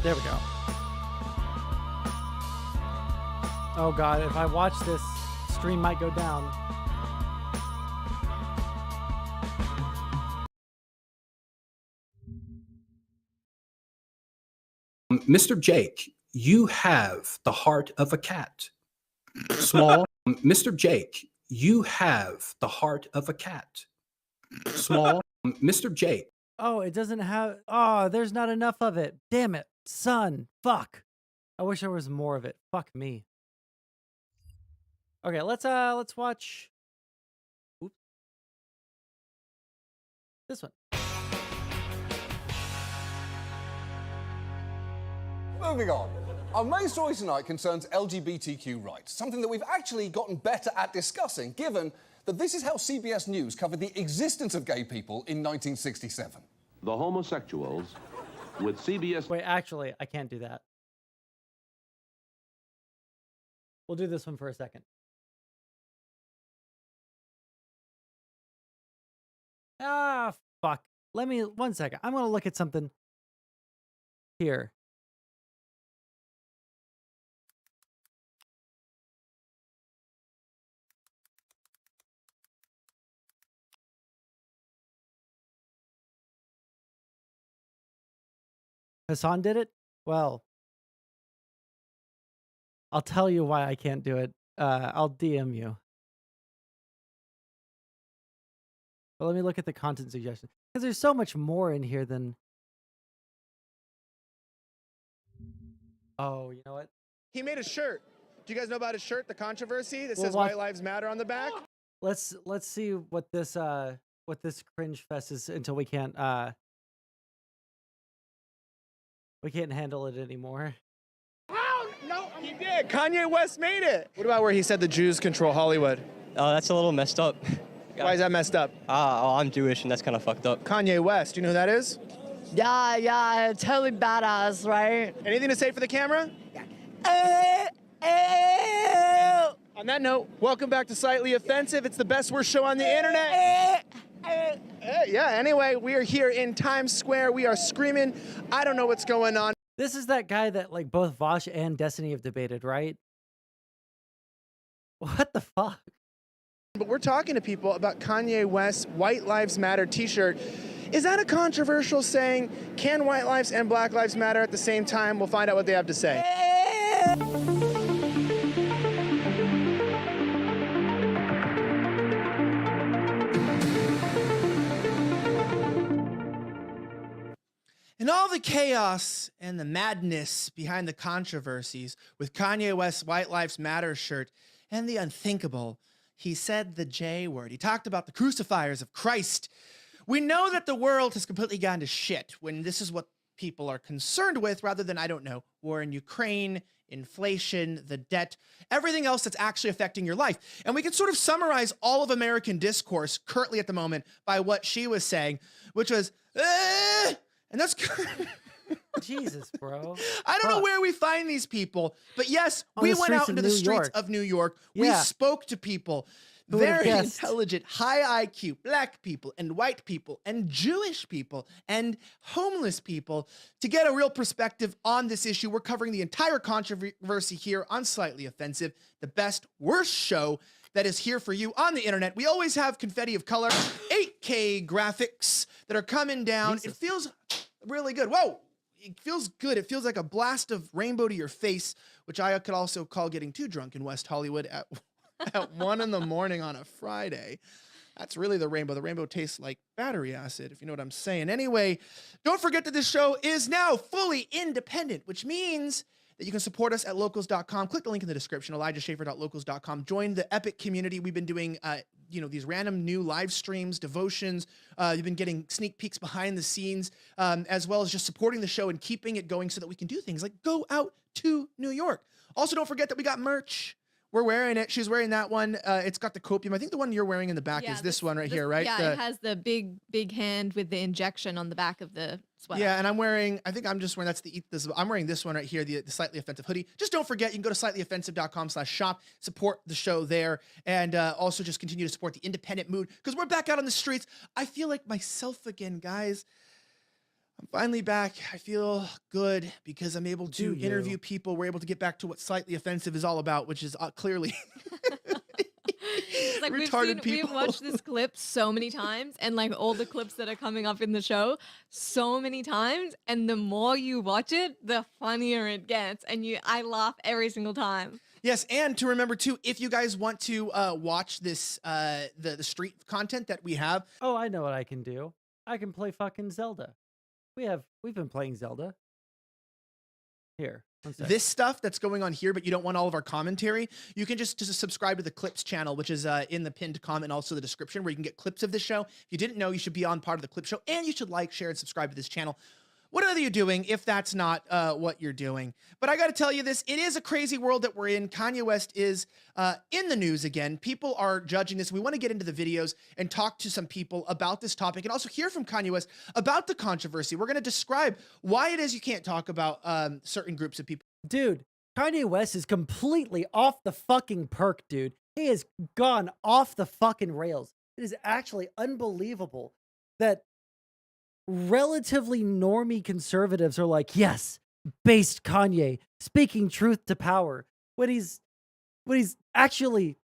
There we go. Oh God, if I watch this, stream might go down. Mr. Jake, you have the heart of a cat. Small. Mr. Jake, you have the heart of a cat. Small. Mr. Jake. Oh, it doesn't have. Oh, there's not enough of it. Damn it, son. Fuck. I wish there was more of it. Fuck me. Okay, let's watch. Oops. This one. Moving on. Our main story tonight concerns LGBTQ rights, something that we've actually gotten better at discussing, given that this is how CBS News covered the existence of gay people in 1967. The homosexuals with CBS... Wait, actually, I can't do that. We'll do this one for a second. Ah, fuck. Let me, 1 second. I'm going to look at something here. Hassan did it? Well, I'll tell you why I can't do it. I'll DM you. But let me look at the content suggestions. Because there's so much more in here than... Oh, you know what? He made a shirt. Do you guys know about his shirt, the controversy that says watch... White Lives Matter on the back? Let's see what this cringe fest is until we can't handle it anymore. Oh, no, he did. Kanye West made it. What about where he said the Jews control Hollywood? Oh, that's a little messed up. Why is that messed up? I'm Jewish, and that's kind of fucked up. Kanye West, do you know who that is? Yeah, totally badass, right? Anything to say for the camera? On that note, welcome back to Slightly Offensive. It's the best worst show on the internet. Yeah, anyway, we are here in Times Square. We are screaming. I don't know what's going on. This is that guy that like both Vosh and Destiny have debated, right? What the fuck? But we're talking to people about Kanye West's White Lives Matter t-shirt. Is that a controversial saying? Can white lives and black lives matter at the same time? We'll find out what they have to say. And all the chaos and the madness behind the controversies with Kanye West's White Lives Matter shirt and the unthinkable, he said the J word. He talked about the crucifiers of Christ. We know that the world has completely gone to shit when this is what people are concerned with, rather than, I don't know, war in Ukraine, inflation, the debt, everything else that's actually affecting your life. And we can sort of summarize all of American discourse currently at the moment by what she was saying, which was, and that's... Jesus, bro. I don't know where we find these people, but yes, we went out into the streets of New York. We spoke to people, very intelligent, high IQ, black people and white people and Jewish people and homeless people to get a real perspective on this issue. We're covering the entire controversy here on Slightly Offensive, the best, worst show that is here for you on the internet. We always have confetti of color, 8K graphics that are coming down. Jesus. It feels really good. Whoa. It feels good. It feels like a blast of rainbow to your face, which I could also call getting too drunk in West Hollywood at 1 in the morning on a Friday. That's really the rainbow. The rainbow tastes like battery acid, if you know what I'm saying. Anyway, don't forget that this show is now fully independent, which means that you can support us at locals.com. Click the link in the description, ElijahSchaefer.locals.com. Join the epic community. We've been doing these random new live streams, devotions. You've been getting sneak peeks behind the scenes, as well as just supporting the show and keeping it going so that we can do things like go out to New York. Also, don't forget that we got merch. We're wearing it. She's wearing that one. It's got the copium. I think the one you're wearing in the back is this one right here, right? Yeah, it has the big hand with the injection on the back of the sweater. Yeah, and I'm wearing, I think I'm just wearing, I'm wearing this one right here, the Slightly Offensive hoodie. Just don't forget, you can go to slightlyoffensive.com/shop, support the show there, and also just continue to support the independent mood, because we're back out on the streets. I feel like myself again, guys. I'm finally back. I feel good because I'm able to Do you? interview people. We're able to get back to what Slightly Offensive is all about, which is clearly It's like retarded people. we've watched this clip so many times, and like all the clips that are coming up in the show so many times, and the more you watch it, the funnier it gets, and I laugh every single time. Yes, and to remember too, if you guys want to watch this, the street content that we have. Oh, I know what I can do. I can play fucking Zelda. We've been playing Zelda. Here, one second. This stuff that's going on here, but you don't want all of our commentary, you can just subscribe to the Clips channel, which is in the pinned comment and also the description, where you can get clips of this show. If you didn't know, you should be on part of the Clip Show, and you should like, share, and subscribe to this channel. What are you doing if that's not what you're doing? But I got to tell you this, it is a crazy world that we're in. Kanye West is in the news again. People are judging this. We want to get into the videos and talk to some people about this topic and also hear from Kanye West about the controversy. We're going to describe why it is you can't talk about certain groups of people. Dude, Kanye West is completely off the fucking perk, dude. He has gone off the fucking rails. It is actually unbelievable that relatively normie conservatives are like, yes, based Kanye, speaking truth to power, when he's actually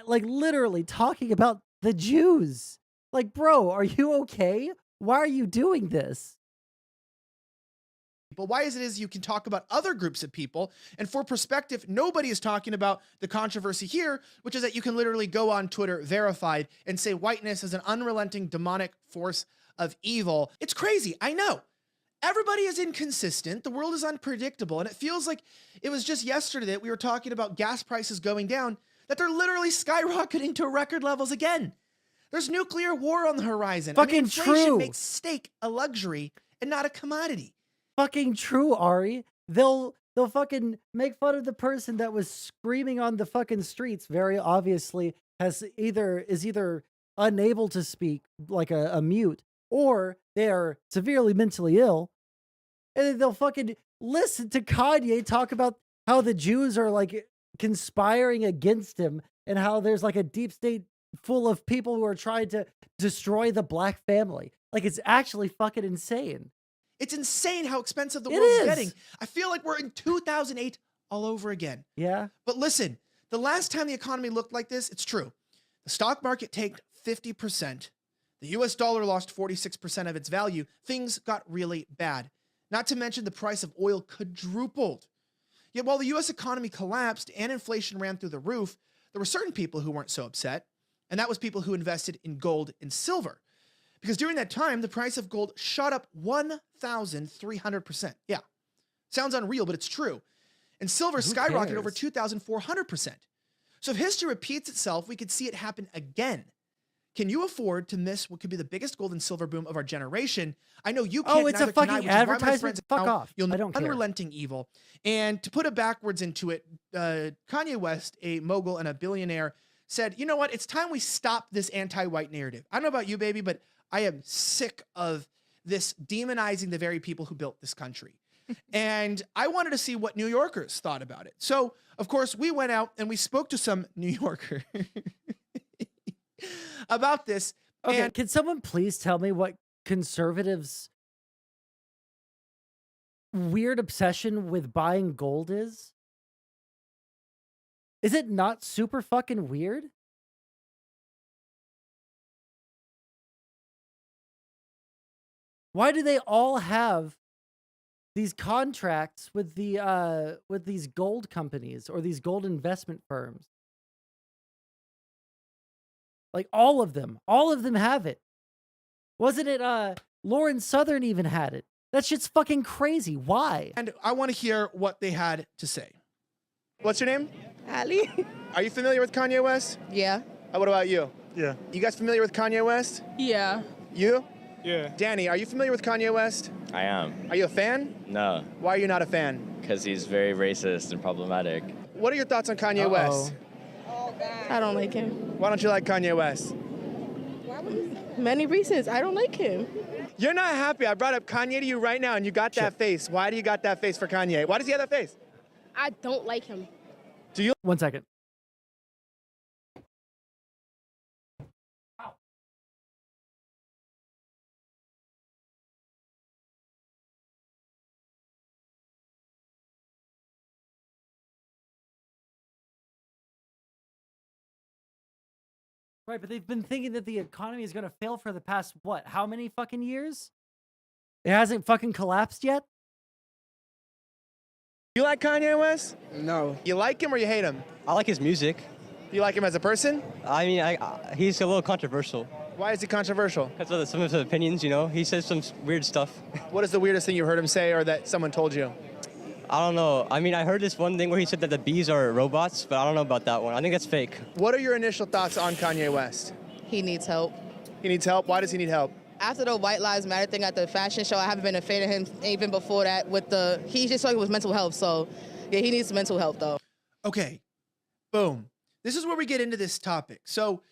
like literally talking about the Jews. Like, bro, are you okay? Why are you doing this? But why is you can talk about other groups of people, and for perspective, nobody is talking about the controversy here, which is that you can literally go on Twitter, verified, and say whiteness is an unrelenting demonic force of evil. It's crazy. I know. Everybody is inconsistent. The world is unpredictable. And it feels like it was just yesterday that we were talking about gas prices going down, that they're literally skyrocketing to record levels again. There's nuclear war on the horizon. Fucking inflation true. makes steak a luxury and not a commodity. Fucking true, Ari. They'll fucking make fun of the person that was screaming on the fucking streets, very obviously is either unable to speak, like a mute, or they are severely mentally ill, and then they'll fucking listen to Kanye talk about how the Jews are like conspiring against him and how there's like a deep state full of people who are trying to destroy the black family. Like, it's actually fucking insane. It's insane how expensive the It world's is. getting. I feel like we're in 2008 all over again. Yeah. But listen, the last time the economy looked like this, it's true. The stock market tanked 50%. The US dollar lost 46% of its value. Things got really bad. Not to mention the price of oil quadrupled. Yet while the US economy collapsed and inflation ran through the roof, there were certain people who weren't so upset, and that was people who invested in gold and silver. Because during that time, the price of gold shot up 1,300%. Yeah, sounds unreal, but it's true. And silver skyrocketed over 2,400%. So if history repeats itself, we could see it happen again. Can you afford to miss what could be the biggest gold and silver boom of our generation? I know you can't. Oh, it's a fucking advertisement. Fuck off. You'll know I don't care. unrelenting evil. And to put it backwards into it, Kanye West, a mogul and a billionaire, said, you know what? It's time we stop this anti-white narrative. I don't know about you, baby, but I am sick of this demonizing the very people who built this country. And I wanted to see what New Yorkers thought about it. So, of course, we went out and we spoke to some New Yorker about this. Okay, and can someone please tell me what conservatives' weird obsession with buying gold is? Is it not super fucking weird? Why do they all have these contracts with these gold companies or these gold investment firms? Like all of them have it. Wasn't it Lauren Southern even had it? That shit's fucking crazy. Why? And I want to hear what they had to say. What's your name? Ali? Are you familiar with Kanye West? Yeah. What about you? Yeah. You guys familiar with Kanye West? Yeah. You? Yeah. Danny, are you familiar with Kanye West? I am. Are you a fan? No, Why are you not a fan? because he's very racist and problematic. What are your thoughts on Kanye West? I don't like him. Why don't you like Kanye West? Many reasons. I don't like him. You're not happy. I brought up Kanye to you right now, and you got that face. Why do you got that face for Kanye? Why does he have that face? I don't like him. Do you? 1 second. Right, but they've been thinking that the economy is going to fail for the past, what, how many fucking years? It hasn't fucking collapsed yet? You like Kanye West? No. You like him or you hate him? I like his music. You like him as a person? I mean, he's a little controversial. Why is he controversial? Because of some of his opinions, you know? He says some weird stuff. What is the weirdest thing you heard him say or that someone told you? I don't know. I mean, I heard this one thing where he said that the bees are robots, but I don't know about that one. I think that's fake. What are your initial thoughts on Kanye West? He needs help. He needs help? Why does he need help? After the White Lives Matter thing at the fashion show, I haven't been a fan of him even before that he just struggled with mental health. So, yeah, he needs mental health, though. Okay, boom. This is where we get into this topic. So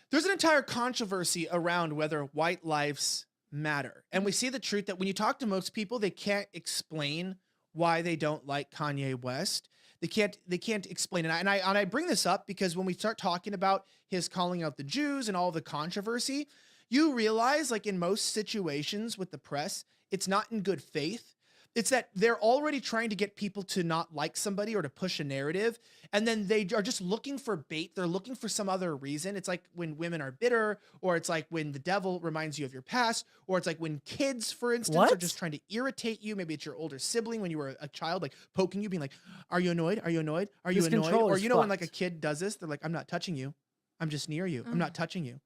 there's an entire controversy around whether white lives matter. And we see the truth that when you talk to most people, they can't explain why they don't like Kanye West. They can't explain it. And I bring this up because when we start talking about his calling out the Jews and all the controversy, you realize, like in most situations with the press, it's not in good faith. It's that they're already trying to get people to not like somebody or to push a narrative. And then they are just looking for bait. They're looking for some other reason. It's like when women are bitter, or it's like when the devil reminds you of your past, or it's like when kids, for instance, are just trying to irritate you. Maybe it's your older sibling when you were a child, like poking you, being like, are you annoyed? Are you annoyed? Are you annoyed? Or, you know, when like a kid does this, they're like, I'm not touching you. I'm just near you. I'm not touching you.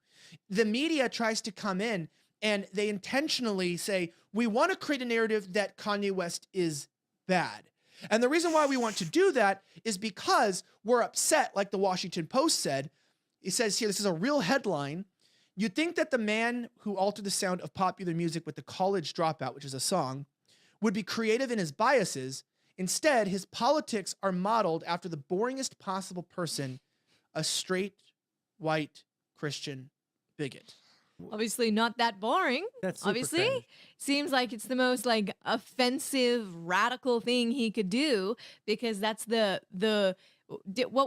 The media tries to come in and they intentionally say, we want to create a narrative that Kanye West is bad. And the reason why we want to do that is because we're upset, like the Washington Post said. It says here, this is a real headline. You'd think that the man who altered the sound of popular music with The College Dropout, which is a song, would be creative in his biases. Instead, his politics are modeled after the boringest possible person, a straight, white, Christian bigot. Obviously not that boring. That's super obviously cringe. seems like it's the most like offensive radical thing he could do, because that's what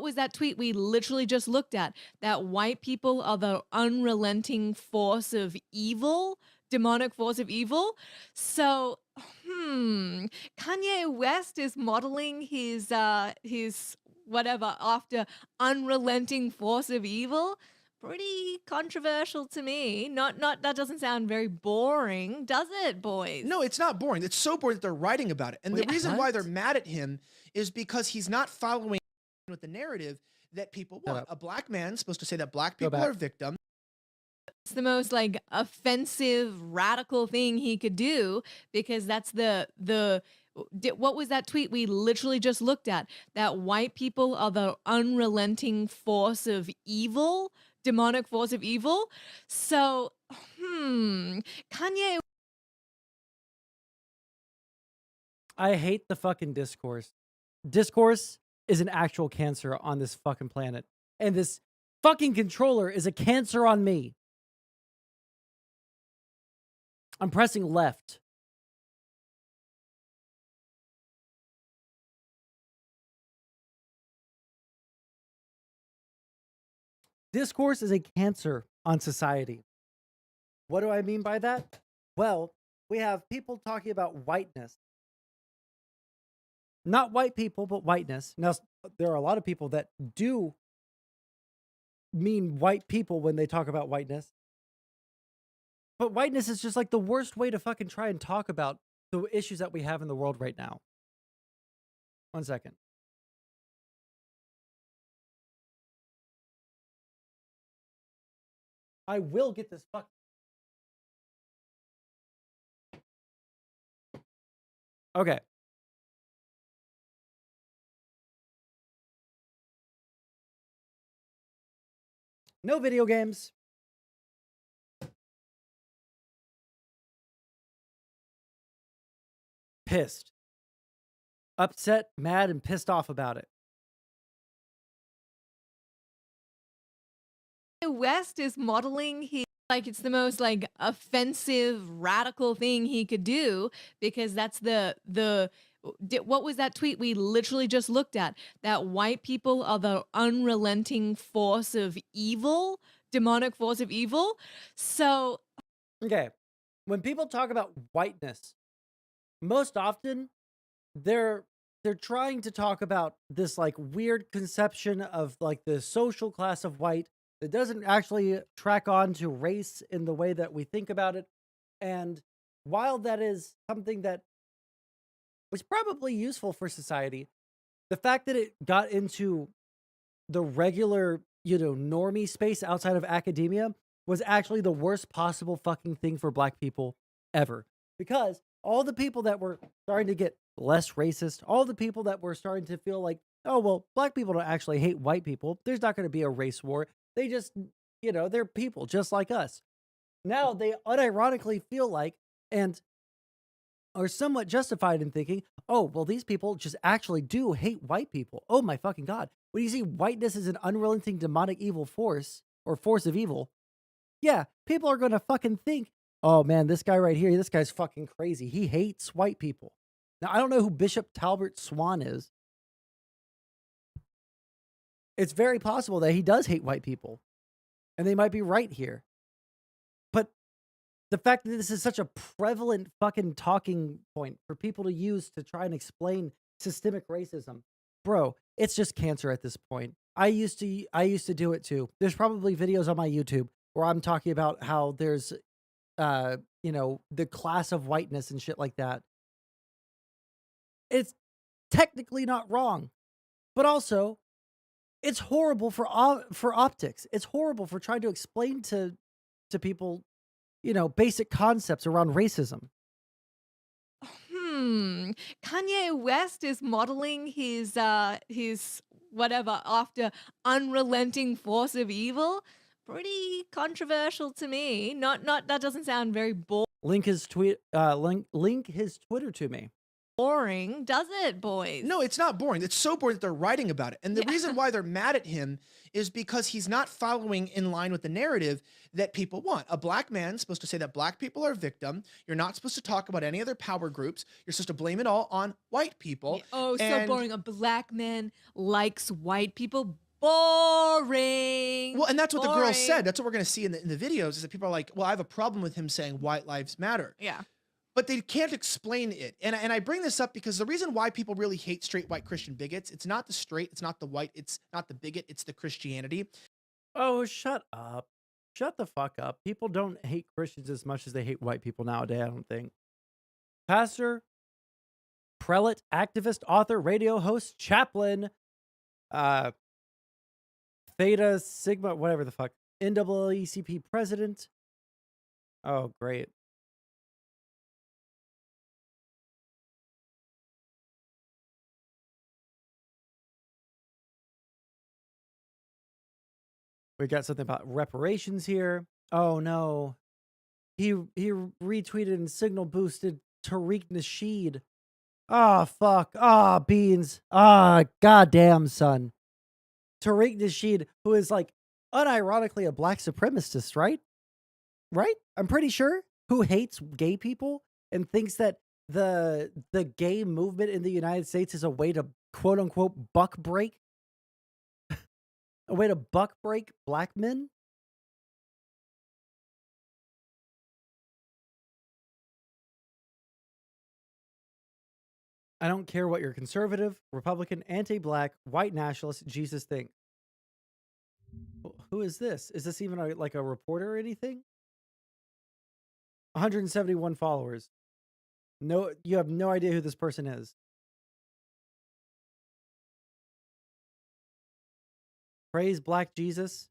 was that tweet we literally just looked at, that white people are the unrelenting force of evil, demonic force of evil. So Kanye West is modeling his whatever after unrelenting force of evil. Pretty controversial to me. Not that doesn't sound very boring, does it, boys? No, it's not boring. It's so boring that they're writing about it. And the reason why they're mad at him is because he's not following with the narrative that people want. A black man's supposed to say that black people are victims. It's the most like offensive radical thing he could do, because that's what was that tweet we literally just looked at, that white people are the unrelenting force of evil, demonic force of evil. So, Kanye. I hate the fucking discourse. Discourse is an actual cancer on this fucking planet. And this fucking controller is a cancer on me. I'm pressing left. Discourse is a cancer on society. What do I mean by that? Well, we have people talking about whiteness. Not white people, but whiteness. Now, there are a lot of people that do mean white people when they talk about whiteness. But whiteness is just like the worst way to fucking try and talk about the issues that we have in the world right now. 1 second. I will get this fuck. Okay. No video games. Pissed. Upset, mad, and pissed off about it. West is modeling his like it's the most like offensive radical thing he could do, because that's what was that tweet we literally just looked at, that white people are the unrelenting force of evil, demonic force of evil. So okay, when people talk about whiteness, most often they're trying to talk about this like weird conception of like the social class of white It doesn't actually track on to race in the way that we think about it. And while that is something that was probably useful for society, the fact that it got into the regular, normie space outside of academia was actually the worst possible fucking thing for black people ever. Because all the people that were starting to get less racist, all the people that were starting to feel like, oh, well, black people don't actually hate white people. There's not going to be a race war. They just, they're people just like us. Now they unironically feel like, and are somewhat justified in thinking, oh, well, these people just actually do hate white people. Oh my fucking God. When you see whiteness as an unrelenting demonic evil force or force of evil, yeah, people are going to fucking think, oh man, this guy right here, this guy's fucking crazy. He hates white people. Now, I don't know who Bishop Talbot Swan is. It's very possible that he does hate white people, and they might be right here. But the fact that this is such a prevalent fucking talking point for people to use to try and explain systemic racism, bro, it's just cancer at this point. I used to do it too. There's probably videos on my YouTube where I'm talking about how there's, the class of whiteness and shit like that. It's technically not wrong, but also it's horrible for optics. It's horrible for trying to explain to people, basic concepts around racism. Kanye West is modeling his whatever after unrelenting force of evil. Pretty controversial to me. Not that doesn't sound very Link his Twitter to me. boring, does it, boys? No, it's not boring. It's so boring that they're writing about it. And the reason why they're mad at him is because he's not following in line with the narrative that people want. A black man's supposed to say that black people are a victim. You're not supposed to talk about any other power groups. You're supposed to blame it all on white people. Yeah. Oh, so boring. A black man likes white people. Boring. Well, and that's what the girl said. That's what we're going to see in the videos is that people are like, well, I have a problem with him saying white lives matter. Yeah. But they can't explain it. And I bring this up because the reason why people really hate straight white Christian bigots, it's not the straight, it's not the white, it's not the bigot, it's the Christianity. Oh, shut up. Shut the fuck up. People don't hate Christians as much as they hate white people nowadays, I don't think. Pastor, prelate, activist, author, radio host, chaplain, Theta Sigma, whatever the fuck, NAACP president. Oh, great. We got something about reparations here. Oh no. He retweeted and signal boosted Tariq Nasheed. Ah, fuck. Ah, beans. Ah, goddamn, son. Tariq Nasheed, who is like unironically a black supremacist, right? Right? I'm pretty sure. Who hates gay people and thinks that the gay movement in the United States is a way to quote unquote buck break. A way to buck break black men? I don't care what your conservative, Republican, anti-black, white nationalist, Jesus think. Who is this? Is this even like a reporter or anything? 171 followers. No, you have no idea who this person is. Praise Black Jesus.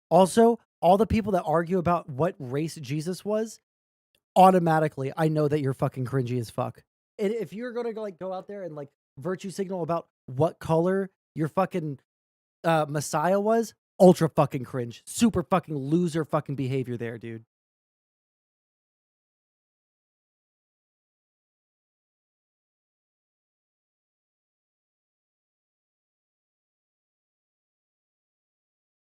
Also, all the people that argue about what race Jesus was, automatically, I know that you're fucking cringy as fuck. And if you're going to go out there and like virtue signal about what color your fucking Messiah was, ultra fucking cringe. Super fucking loser fucking behavior there, dude.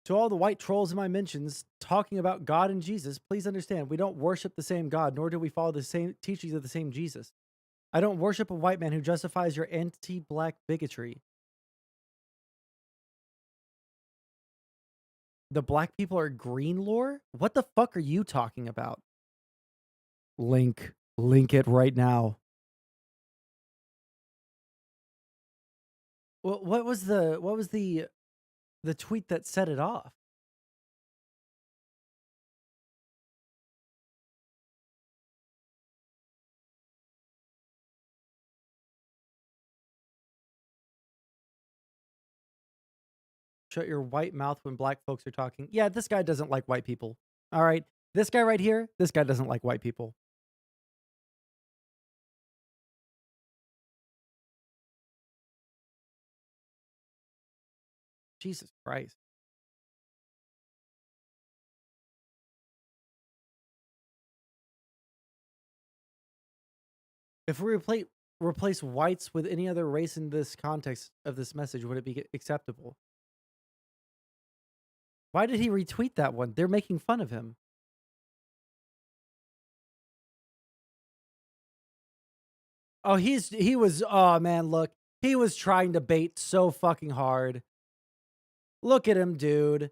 To all the white trolls in my mentions talking about God and Jesus, please understand, we don't worship the same God, nor do we follow the same teachings of the same Jesus. I don't worship a white man who justifies your anti-black bigotry. The black people are green lore? What the fuck are you talking about? Link it right now. Well, what was the tweet that set it off? Shut your white mouth when black folks are talking. Yeah, this guy doesn't like white people. All right. This guy right here, this guy doesn't like white people. Jesus Christ. If we replace whites with any other race in this context of this message, would it be acceptable? Why did he retweet that one? They're making fun of him. Oh, oh man, look. He was trying to bait so fucking hard. Look at him, dude.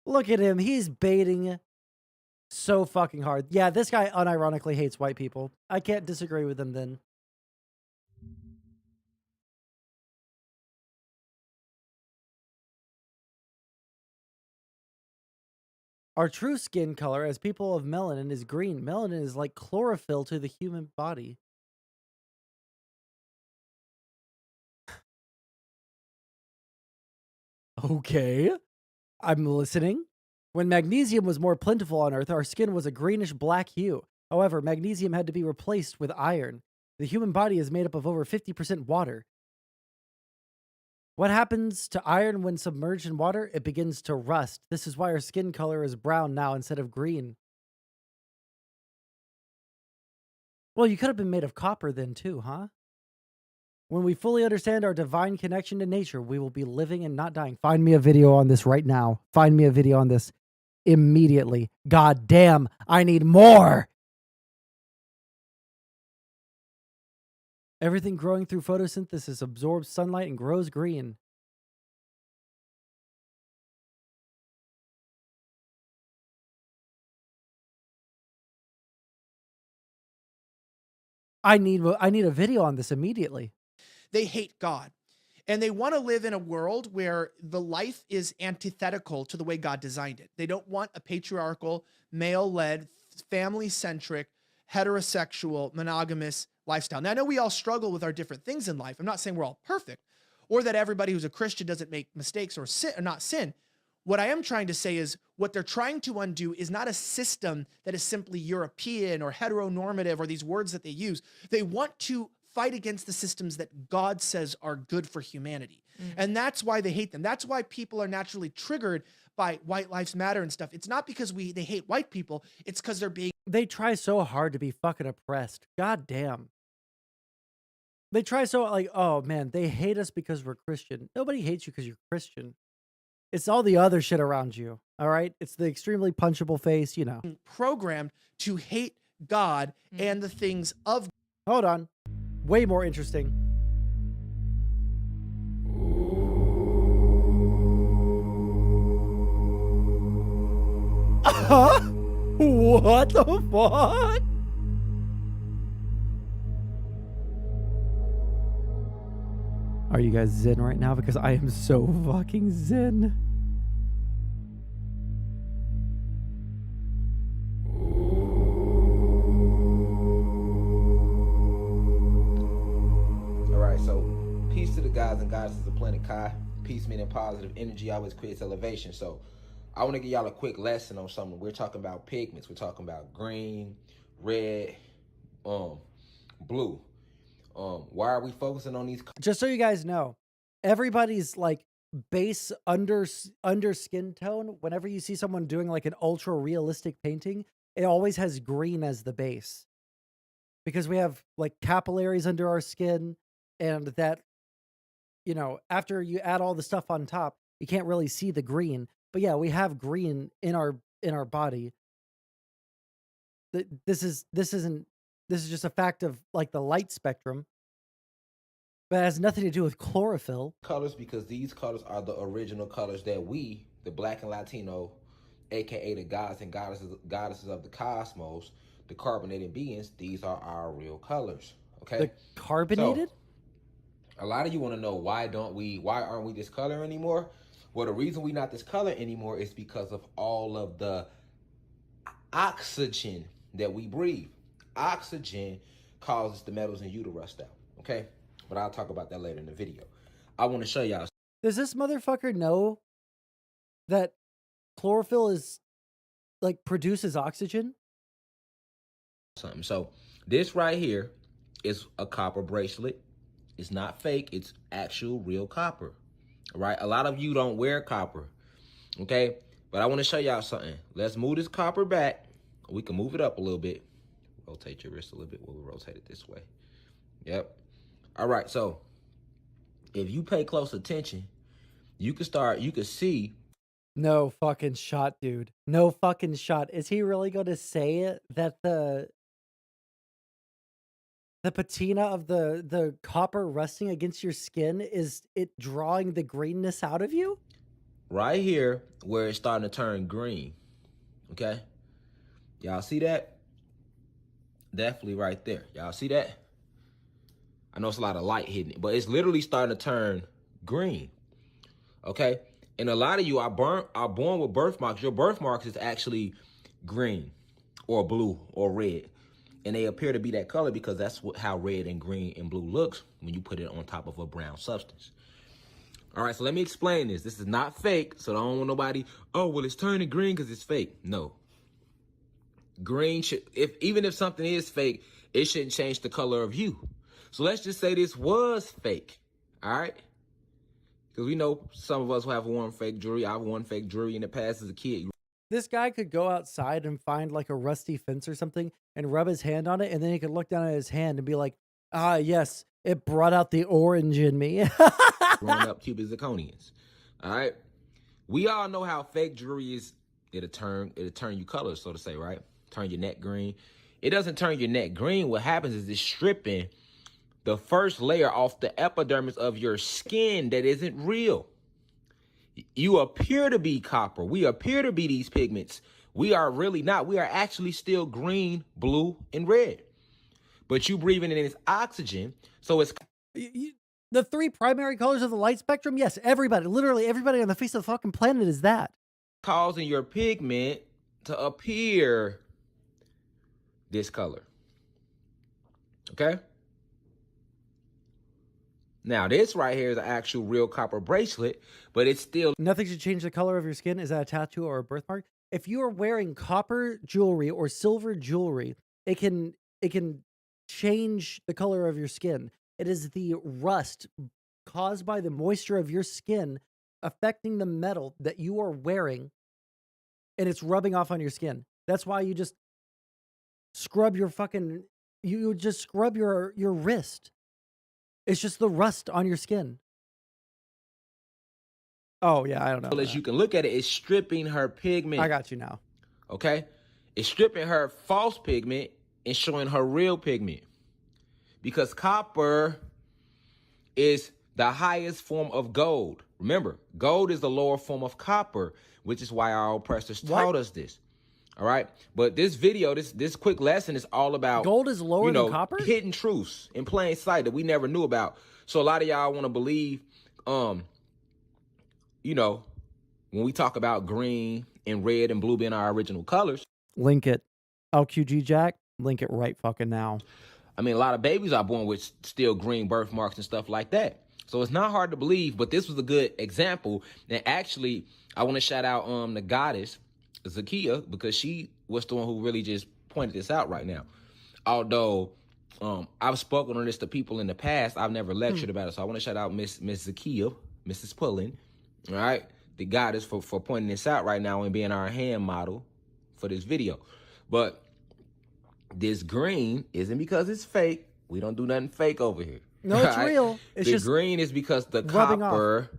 Look at him. He's baiting so fucking hard. Yeah, this guy unironically hates white people. I can't disagree with him then. Our true skin color as people of melanin is green. Melanin is like chlorophyll to the human body. Okay, I'm listening. When magnesium was more plentiful on Earth, our skin was a greenish black hue. However, magnesium had to be replaced with iron. The human body is made up of over 50% water. What happens to iron when submerged in water? It begins to rust. This is why our skin color is brown now instead of green. Well, you could have been made of copper then too, huh? When we fully understand our divine connection to nature, we will be living and not dying. Find me a video on this right now. Find me a video on this immediately. God damn, I need more. Everything growing through photosynthesis absorbs sunlight and grows green. I need a video on this immediately. They hate God. And they want to live in a world where the life is antithetical to the way God designed it. They don't want a patriarchal, male-led, family-centric, heterosexual, monogamous lifestyle. Now, I know we all struggle with our different things in life. I'm not saying we're all perfect or that everybody who's a Christian doesn't make mistakes or sin, or not sin. What I am trying to say is what they're trying to undo is not a system that is simply European or heteronormative or these words that they use. They want to fight against the systems that God says are good for humanity. And that's why they hate them. That's why people are naturally triggered by white lives matter and stuff. It's not because they hate white people. It's because they try so hard to be fucking oppressed. God damn. They try so like, oh man, they hate us because we're Christian. Nobody hates you because you're Christian. It's all the other shit around you. All right. It's the extremely punchable face, you know. Programmed to hate God and the things of. Hold on. Way more interesting. What the fuck? Are you guys zen right now? Because I am so fucking zen. Peace to the gods and goddesses of planet Kai. Peace meaning positive energy always creates elevation. So I want to give y'all a quick lesson on something. We're talking about pigments. We're talking about green, red, blue. Why are we focusing on these? Just so you guys know, everybody's like base under skin tone, whenever you see someone doing like an ultra realistic painting, it always has green as the base. Because we have like capillaries under our skin, and that, you know, after you add all the stuff on top, you can't really see the green. But yeah, we have green in our body. This is just a fact of like the light spectrum. But it has nothing to do with chlorophyll. Colors, because these colors are the original colors that we, the Black and Latino, aka the gods and goddesses of the cosmos, the carbonated beings, these are our real colors. Okay. The carbonated? So, a lot of you want to know why aren't we this color anymore? Well, the reason we're not this color anymore is because of all of the oxygen that we breathe. Oxygen causes the metals in you to rust out, okay? but I'll talk about that later in the video. I want to show y'all. Does this motherfucker know that chlorophyll is like produces oxygen? Something. So this right here is a copper bracelet. It's not fake. It's actual real copper. All right. A lot of you don't wear copper. Okay. But I want to show y'all something. Let's move this copper back. We can move it up a little bit. Rotate your wrist a little bit. We'll rotate it this way. Yep. All right. So if you pay close attention, you can see. No fucking shot, dude. No fucking shot. Is he really going to say it that the patina of the copper rusting against your skin is it drawing the greenness out of you? Right here where it's starting to turn green. Okay? Y'all see that? Definitely right there. Y'all see that? I know it's a lot of light hitting it, but it's literally starting to turn green. Okay? And a lot of you are born with birthmarks. Your birthmarks is actually green or blue or red. And they appear to be that color because that's how red and green and blue looks when you put it on top of a brown substance. All right, so let me explain this. This is not fake, so I don't want nobody, oh, well, it's turning green because it's fake. No. Green should, even if something is fake, it shouldn't change the color of you. So let's just say this was fake, all right? Because we know some of us who have worn fake jewelry. I've worn fake jewelry in the past as a kid. This guy could go outside and find like a rusty fence or something and rub his hand on it, and then he could look down at his hand and be like, ah, yes, it brought out the orange in me. Growing up Cuban zirconians. All right. We all know how fake jewelry is. It'll turn you colors, so to say, right? Turn your neck green. It doesn't turn your neck green. What happens is it's stripping the first layer off the epidermis of your skin that isn't real. You appear to be copper. We appear to be these pigments. We are really not. We are actually still green, blue, and red. But you breathing in this oxygen, so it's... The three primary colors of the light spectrum? Yes, everybody, literally everybody on the face of the fucking planet is that. Causing your pigment to appear this color. Okay? Now, this right here is an actual real copper bracelet, but it's still... Nothing should change the color of your skin. Is that a tattoo or a birthmark? If you are wearing copper jewelry or silver jewelry, it can change the color of your skin. It is the rust caused by the moisture of your skin affecting the metal that you are wearing, and it's rubbing off on your skin. That's why you just scrub your fucking... You just scrub your wrist. It's just the rust on your skin. Oh, yeah, I don't know. As you can look at it, it's stripping her pigment. I got you now. Okay? It's stripping her false pigment and showing her real pigment. Because copper is the highest form of gold. Remember, gold is the lower form of copper, which is why our oppressors taught us this. All right? But this video, this quick lesson is all about... Gold is lower than copper? Hidden truths in plain sight that we never knew about. So a lot of y'all want to believe, when we talk about green and red and blue being our original colors. Link it. LQG Jack, link it right fucking now. I mean, a lot of babies are born with still green birthmarks and stuff like that. So it's not hard to believe, but this was a good example. And actually, I want to shout out the goddess, Zakia, because she was the one who really just pointed this out right now. Although I've spoken on this to people in the past, I've never lectured about it. So I want to shout out Miss Zakia, Mrs. Pullen, all right? The goddess for pointing this out right now and being our hand model for this video. But this green isn't because it's fake. We don't do nothing fake over here. No, it's real. It's just green is because the copper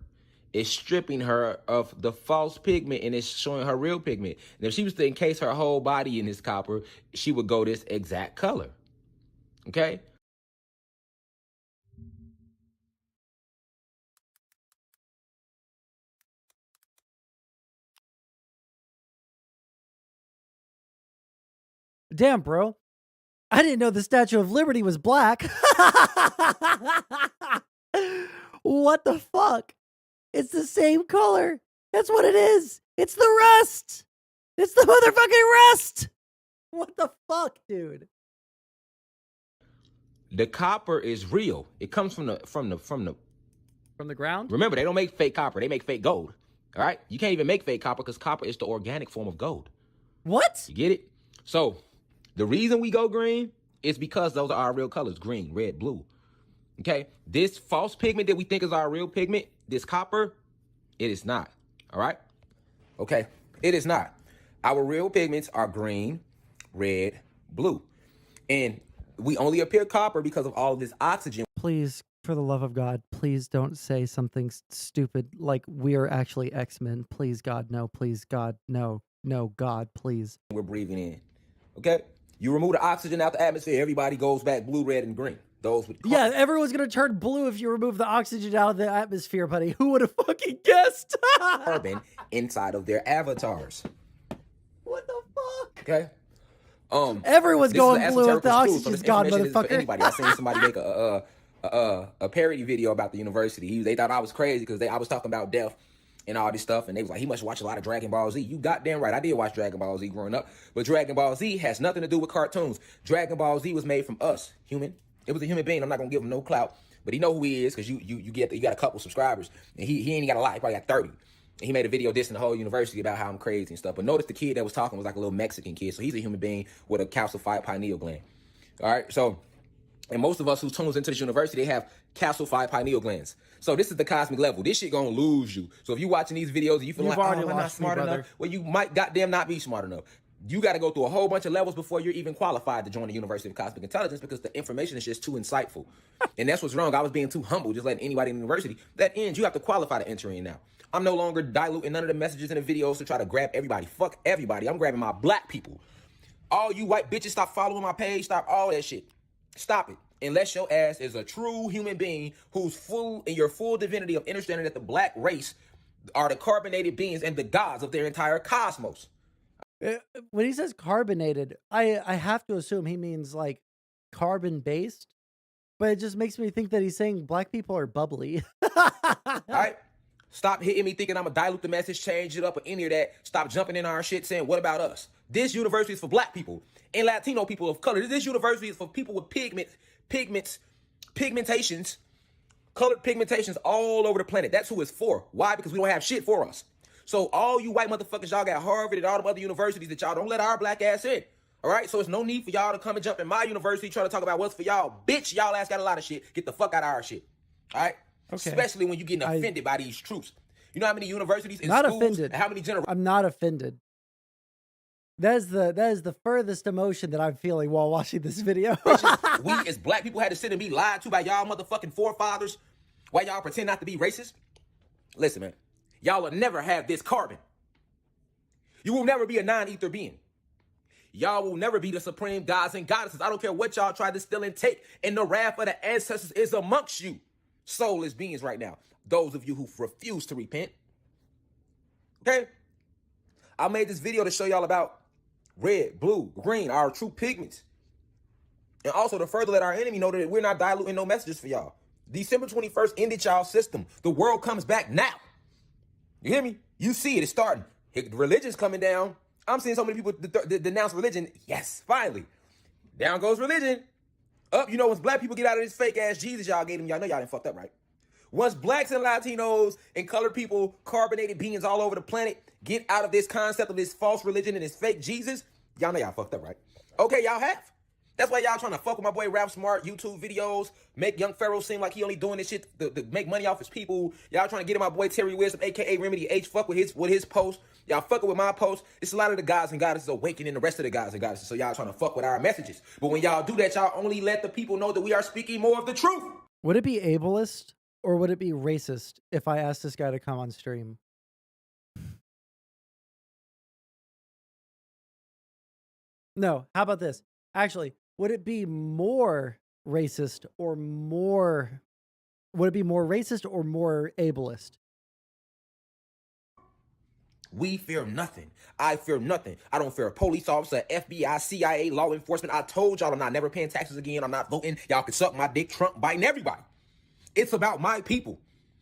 is stripping her of the false pigment and it's showing her real pigment. And if she was to encase her whole body in this copper, she would go this exact color. Okay? Damn, bro. I didn't know the Statue of Liberty was black. What the fuck? It's the same color. That's what it is. It's the rust. It's the motherfucking rust. What the fuck, dude? The copper is real. It comes from the ground. Remember, they don't make fake copper. They make fake gold. All right? You can't even make fake copper because copper is the organic form of gold. What? You get it? So the reason we go green is because those are our real colors: green, red, blue. Okay? This false pigment that we think is our real pigment, this copper, it is not. All right? Okay? It is not. Our real pigments are green, red, blue. And we only appear copper because of all of this oxygen. Please, for the love of God, please don't say something stupid like we are actually X-Men. Please, God, no. Please, God, no. No, God, please. We're breathing in. Okay? You remove the oxygen out the atmosphere, everybody goes back blue, red, and green. Those with yeah, everyone's gonna turn blue if you remove the oxygen out of the atmosphere, buddy. Who would have fucking guessed? carbon inside of their avatars. What the fuck? Okay? Everyone's going blue if the school, oxygen's gone, motherfucker. Anybody. I seen somebody make a parody video about the university. They thought I was crazy because I was talking about death and all this stuff, and they was like, he must watch a lot of Dragon Ball Z. You goddamn right, I did watch Dragon Ball Z growing up, but Dragon Ball Z has nothing to do with cartoons. Dragon Ball Z was made from us, human. It was a human being. I'm not gonna give him no clout, but he know who he is because you got a couple subscribers, and he ain't got a lot. He probably got 30. And he made a video dissing the whole university about how I'm crazy and stuff. But notice the kid that was talking was like a little Mexican kid, so he's a human being with a calcified pineal gland. All right, so. And most of us who tunes into this university, they have calcified pineal glands. So this is the cosmic level. This shit gonna lose you. So if you watching these videos and you feel like, oh, I'm not smart enough, well, you might goddamn not be smart enough. You got to go through a whole bunch of levels before you're even qualified to join the University of Cosmic Intelligence because the information is just too insightful. And that's what's wrong. I was being too humble, just letting anybody in the university. That ends, you have to qualify to enter in now. I'm no longer diluting none of the messages in the videos to try to grab everybody. Fuck everybody. I'm grabbing my black people. All you white bitches, stop following my page. Stop all that shit. Stop it. Unless your ass is a true human being who's full in your full divinity of understanding that the black race are the carbonated beings and the gods of their entire cosmos. When he says carbonated, I have to assume he means like carbon based, but it just makes me think that he's saying black people are bubbly. All right. Stop hitting me thinking I'm gonna dilute the message, change it up, or any of that. Stop jumping in our shit saying, what about us? This university is for black people and Latino people of color. This university is for people with pigmentations, colored pigmentations all over the planet. That's who it's for. Why? Because we don't have shit for us. So all you white motherfuckers, y'all got Harvard and all the other universities that y'all don't let our black ass in. All right? So it's no need for y'all to come and jump in my university trying to talk about what's for y'all. Bitch, y'all ass got a lot of shit. Get the fuck out of our shit. All right? Okay. Especially when you're getting offended by these truths. You know how many universities and schools offended. And how many generations? I'm not offended. That is the furthest emotion that I'm feeling while watching this video. We as black people had to sit and be lied to by y'all motherfucking forefathers while y'all pretend not to be racist. Listen, man. Y'all will never have this carbon. You will never be a non-ether being. Y'all will never be the supreme gods and goddesses. I don't care what y'all try to steal and take. And the wrath of the ancestors is amongst you. Soulless beings right now. Those of you who refuse to repent. Okay? I made this video to show y'all about red, blue, green, our true pigments. And also to further let our enemy know that we're not diluting no messages for y'all. December 21st ended y'all system. The world comes back now. You hear me? You see it. It's starting. The religion's coming down. I'm seeing so many people denounce religion. Yes, finally. Down goes religion. Up, you know, once black people get out of this fake-ass Jesus y'all gave them, y'all know y'all done fucked up, right? Once blacks and Latinos and colored people, carbonated beings all over the planet, get out of this concept of this false religion and this fake Jesus, y'all know y'all fucked up, right? Okay, y'all have. That's why y'all trying to fuck with my boy Rap Smart, YouTube videos, make Young Pharaoh seem like he only doing this shit to make money off his people. Y'all trying to get in my boy Terry Wisdom, a.k.a. Remedy H, fuck with his post. Y'all fucking with my post. It's a lot of the gods and goddesses awakening the rest of the gods and goddesses, so y'all trying to fuck with our messages. But when y'all do that, y'all only let the people know that we are speaking more of the truth. Would it be ableist or would it be racist if I asked this guy to come on stream? No, how about this? Actually, would it be more racist or more... Would it be more racist or more ableist? We fear nothing. I fear nothing. I don't fear a police officer, FBI, CIA, law enforcement. I told y'all I'm not never paying taxes again. I'm not voting. Y'all can suck my dick, Trump, biting everybody. It's about my people.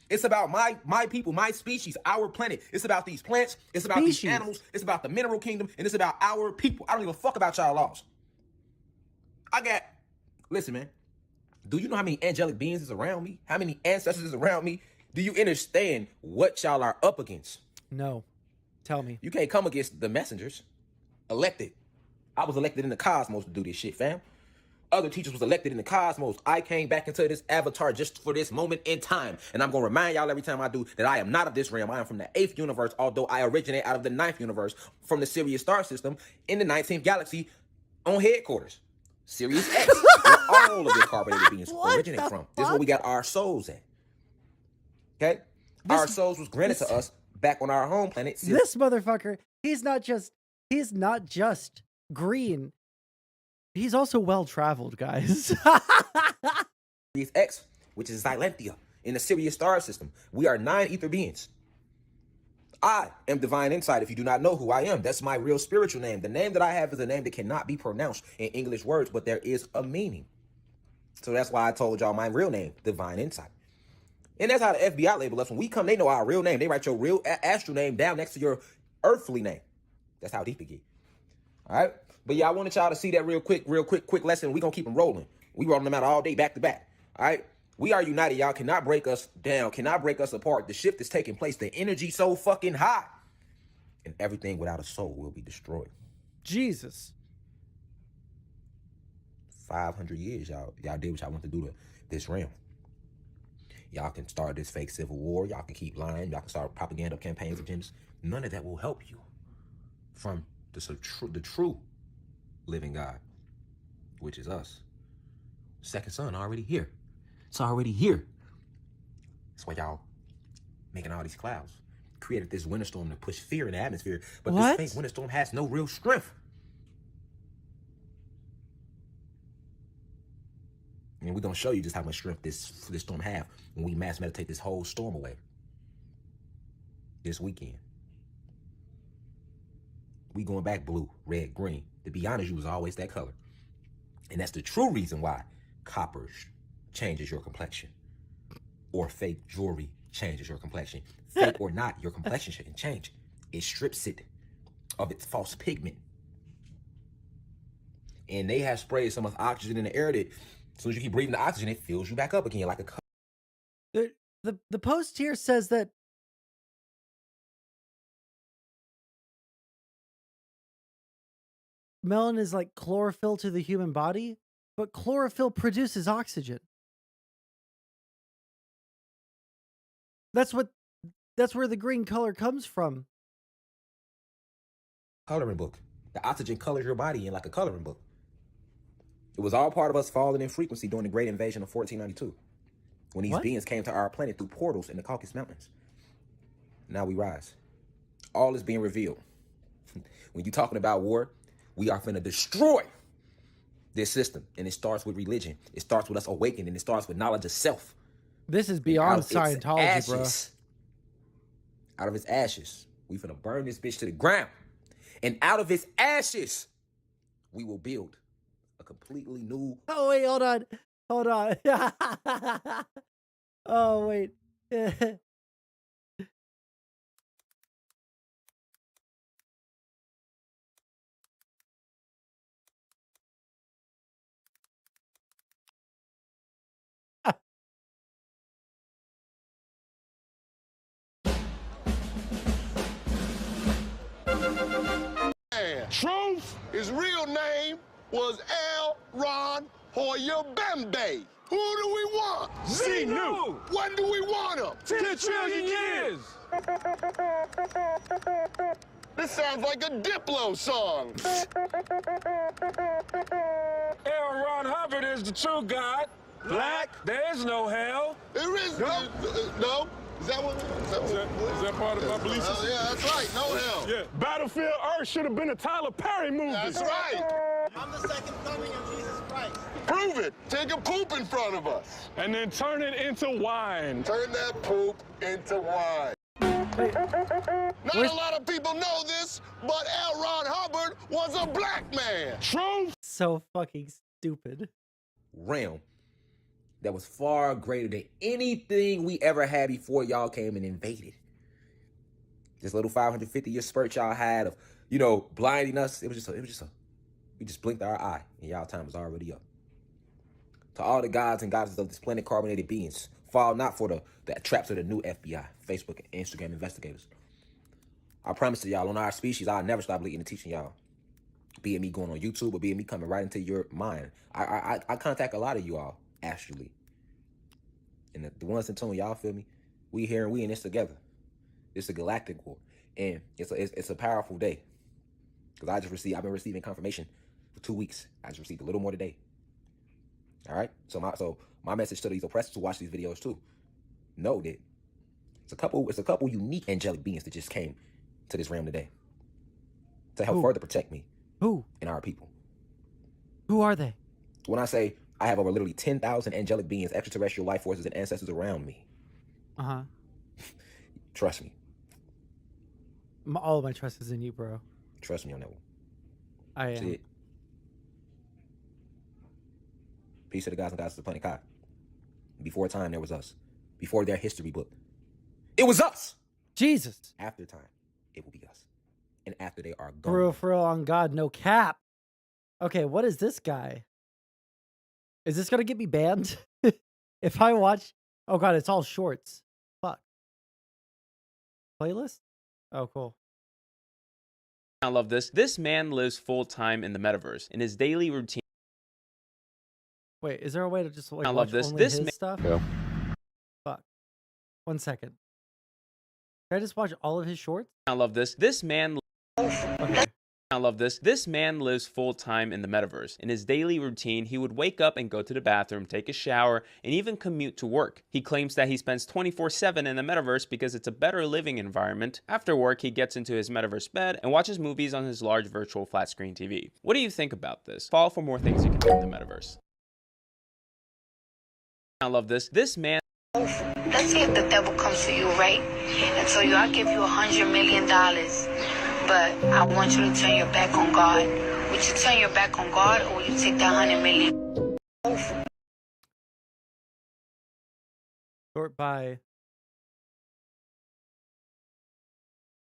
It's about my people, my species, our planet. It's about these plants. It's about these animals. It's about the mineral kingdom. And it's about our people. I don't give a fuck about y'all laws. Listen, man. Do you know how many angelic beings is around me? How many ancestors is around me? Do you understand what y'all are up against? No. Tell me. You can't come against the messengers. Elected. I was elected in the cosmos to do this shit, fam. Other teachers was elected in the cosmos. I came back into this avatar just for this moment in time. And I'm going to remind y'all every time I do that I am not of this realm. I am from the 8th universe, although I originate out of the 9th universe from the Sirius star system in the 19th galaxy on headquarters. Sirius X, where all of the carbonated beings originate from. This is where we got our souls at. Okay? Our souls was granted to us back on our home planet. This motherfucker, he's not just green. He's also well-traveled, guys. Sirius X, which is Xylanthia in the Sirius star system. We are 9 ether beings. I am divine insight if you do not know who I am. That's my real spiritual name. The name that I have is a name that cannot be pronounced in English words, but there is a meaning. So that's why I told y'all my real name, divine insight. And that's how the FBI label us. When we come, they know our real name. They write your real astral name down next to your earthly name. That's how deep it get. All right? But yeah, I wanted y'all to see that real quick lesson. We're going to keep them rolling. We rolling them out all day back to back. All right? We are united. Y'all cannot break us down, cannot break us apart. The shift is taking place. The energy so fucking high. And everything without a soul will be destroyed. Jesus. 500 years, y'all did what y'all want to do to this realm. Y'all can start this fake civil war. Y'all can keep lying. Y'all can start propaganda campaigns agendas. None of that will help you from the true living God, which is us. Second son already here. It's already here. That's why y'all making all these clouds. Created this winter storm to push fear in the atmosphere. But this fake winter storm has no real strength. And we're going to show you just how much strength this storm have when we mass meditate this whole storm away. This weekend. We going back blue, red, green. To be honest, you was always that color. And that's the true reason why copper changes your complexion. Or fake jewelry changes your complexion. Fake or not, your complexion shouldn't change. It strips it of its false pigment. And they have sprayed so much oxygen in the air that as soon as you keep breathing the oxygen, it fills you back up again like a... The post here says that melanin is like chlorophyll to the human body, but chlorophyll produces oxygen. That's where the green color comes from. Coloring book. The oxygen colors your body in like a coloring book. It was all part of us falling in frequency during the Great Invasion of 1492, when these beings came to our planet through portals in the Caucasus Mountains. Now we rise. All is being revealed. When you're talking about war, we are finna destroy this system. And it starts with religion. It starts with us awakening. It starts with knowledge of self. This is beyond Scientology, bro. Out of its ashes, we finna burn this bitch to the ground. And out of its ashes, we will build a completely new... Oh, wait, hold on. Hold on. Oh, wait. Truth, his real name was L. Ron Hoyer Bembe. Who do we want? Xenu. When do we want him? 10 trillion years. This sounds like a Diplo song. L. Ron Hubbard is the true God. Black, there is no hell. There is no. Is that what? Is that part of my belief system? Yeah, that's right. No hell. Yeah. Battlefield Earth should have been a Tyler Perry movie. That's right. I'm the second coming of Jesus Christ. Prove it. Take a poop in front of us. And then turn it into wine. Turn that poop into wine. Not a lot of people know this, but L. Ron Hubbard was a black man. Truth. So fucking stupid. Realm that was far greater than anything we ever had before y'all came and invaded. This little 550-year spurt y'all had of, blinding us. We just blinked our eye and y'all time was already up. To all the gods and goddesses of this planet carbonated beings, fall not for the traps of the new FBI, Facebook, and Instagram investigators. I promise to y'all, on our species, I'll never stop leading and teaching y'all. Be it me going on YouTube or be it me coming right into your mind. I contact a lot of you all, actually. And the ones in tune, y'all feel me? We here and we in this together. It's a galactic war. And it's a powerful day. Because I've been receiving confirmation for 2 weeks. I just received a little more today. All right? So my message to these oppressors who watch these videos too. Know that it's a couple unique angelic beings that just came to this realm today. To help further protect me. Who? And our people. Who are they? When I say I have over literally 10,000 angelic beings, extraterrestrial life forces, and ancestors around me. Uh-huh. Trust me. All of my trust is in you, bro. Trust me on that one. I am. That's it. Peace to the gods and goddesses of the planet Kai. Before time, there was us. Before their history book, it was us. Jesus. After time, it will be us. And after they are gone. For real, on God, no cap. Okay, what is this guy? Is this gonna get me banned? If I watch... Oh God, it's all shorts. Fuck. Playlist? Oh, cool. I love this. This man lives full-time in the metaverse. In his daily routine... Wait, is there a way to just like I watch love this. only This his stuff? Yeah. Fuck. 1 second. Can I just watch all of his shorts? I love this. This man... Okay. I love this. This man lives full-time in the metaverse. In his daily routine, he would wake up and go to the bathroom, take a shower, and even commute to work. He claims that he spends 24/7 in the metaverse because it's a better living environment. After work, he gets into his metaverse bed and watches movies on his large virtual flat-screen TV. What do you think about this? Follow for more things you can do in the metaverse. I love this. This man... Let's say if the devil comes to you, right? And so I'll give you $100 million. But I want you to turn your back on God. Would you turn your back on God, or will you take that $100 million? Sort by...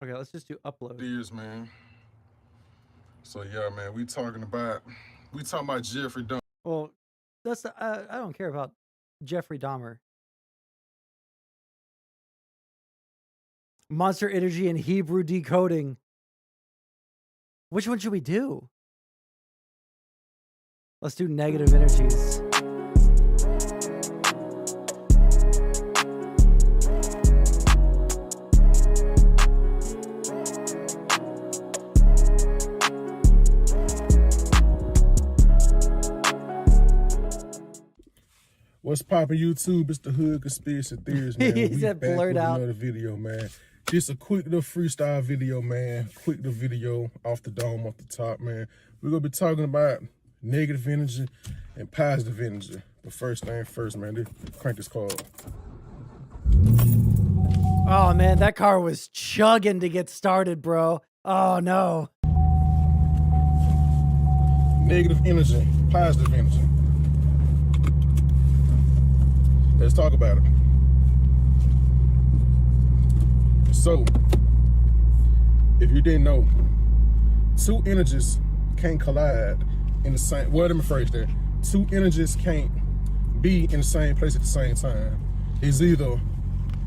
Okay, let's just do upload. Years, man. So yeah, man, we talking about Jeffrey Dahmer. Well, that's the, I don't care about Jeffrey Dahmer. Monster Energy and Hebrew decoding. Which one should we do? Let's do negative energies. What's poppin' YouTube? It's the Hood Conspiracy Theories, man. He We said back blurred with out. another video, man. Just a quick little freestyle video, man. Quick little video off the dome, off the top, man. We're gonna be talking about negative energy and positive energy. But first thing first, man, let's crank this car up. Oh man, that car was chugging to get started, bro. Oh no. Negative energy, positive energy. Let's talk about it. So, if you didn't know, two energies can't collide in the same, well, let me phrase that. Two energies can't be in the same place at the same time. It's either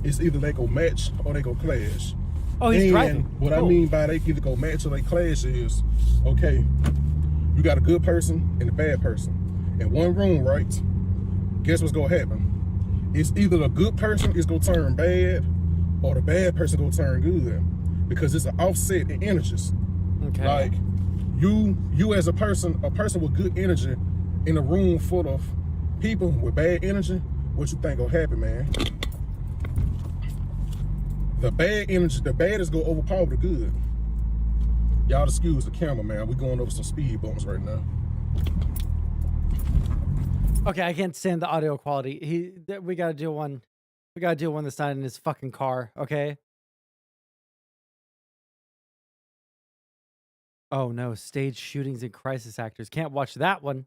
they go match or they go clash. Oh, he's driving. What I mean by they either go match or they clash is, okay, you got a good person and a bad person in one room, right? Guess what's gonna happen? It's either the good person is gonna turn bad or the bad person gonna turn good, because it's an offset in energies. Okay. Like you as a person with good energy in a room full of people with bad energy, what you think gonna happen, man? The bad energy, the bad is gonna overpower the good. Y'all excuse the camera, man. We going over some speed bumps right now. Okay, I can't stand the audio quality. We gotta do one. We gotta do one that's not in his fucking car, okay? Oh no, stage shootings and crisis actors. Can't watch that one.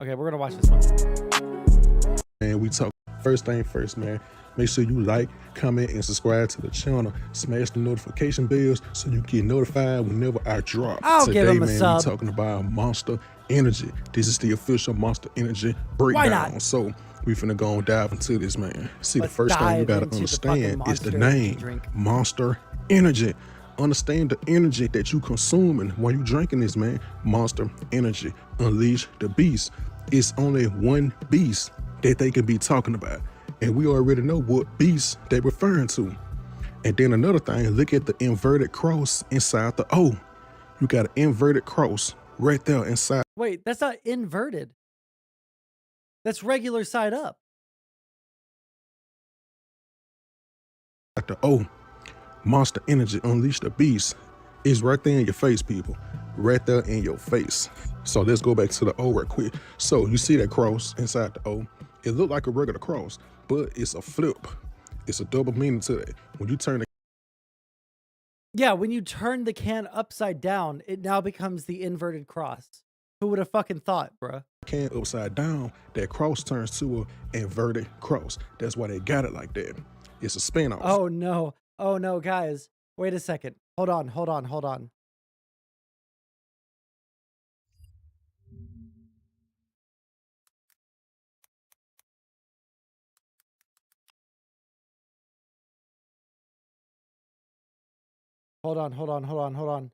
Okay, we're gonna watch this one. Man, we talk first thing first, man. Make sure you like, comment, and subscribe to the channel. Smash the notification bells so you get notified whenever I drop. I'll Today, give him a man, sub. we talking about Monster Energy. This is the official Monster Energy breakdown. So we finna go and dive into this, man. See, the first thing you gotta understand is the name, Monster Energy. Understand the energy that you consuming while you drinking this, man. Monster Energy. Unleash the beast. It's only one beast that they can be talking about. And we already know what beast they're referring to. And then another thing, look at the inverted cross inside the O. You got an inverted cross right there inside. Wait, that's not inverted. That's regular side up. The O. Monster Energy, Unleash the Beast, is right there in your face, people. Right there in your face. So let's go back to the O right quick. So you see that cross inside the O. It looked like a regular cross, but it's a flip. It's a double meaning to that. When you turn the Yeah, when you turn the can upside down, it now becomes the inverted cross. Who would have fucking thought, bruh? can upside down, that cross turns to an inverted cross. That's why they got it like that. It's a spin-off. Oh no. Oh no, guys. Wait a second. Hold on. Hold on. Hold on. Hold on. Hold on. Hold on. Hold on.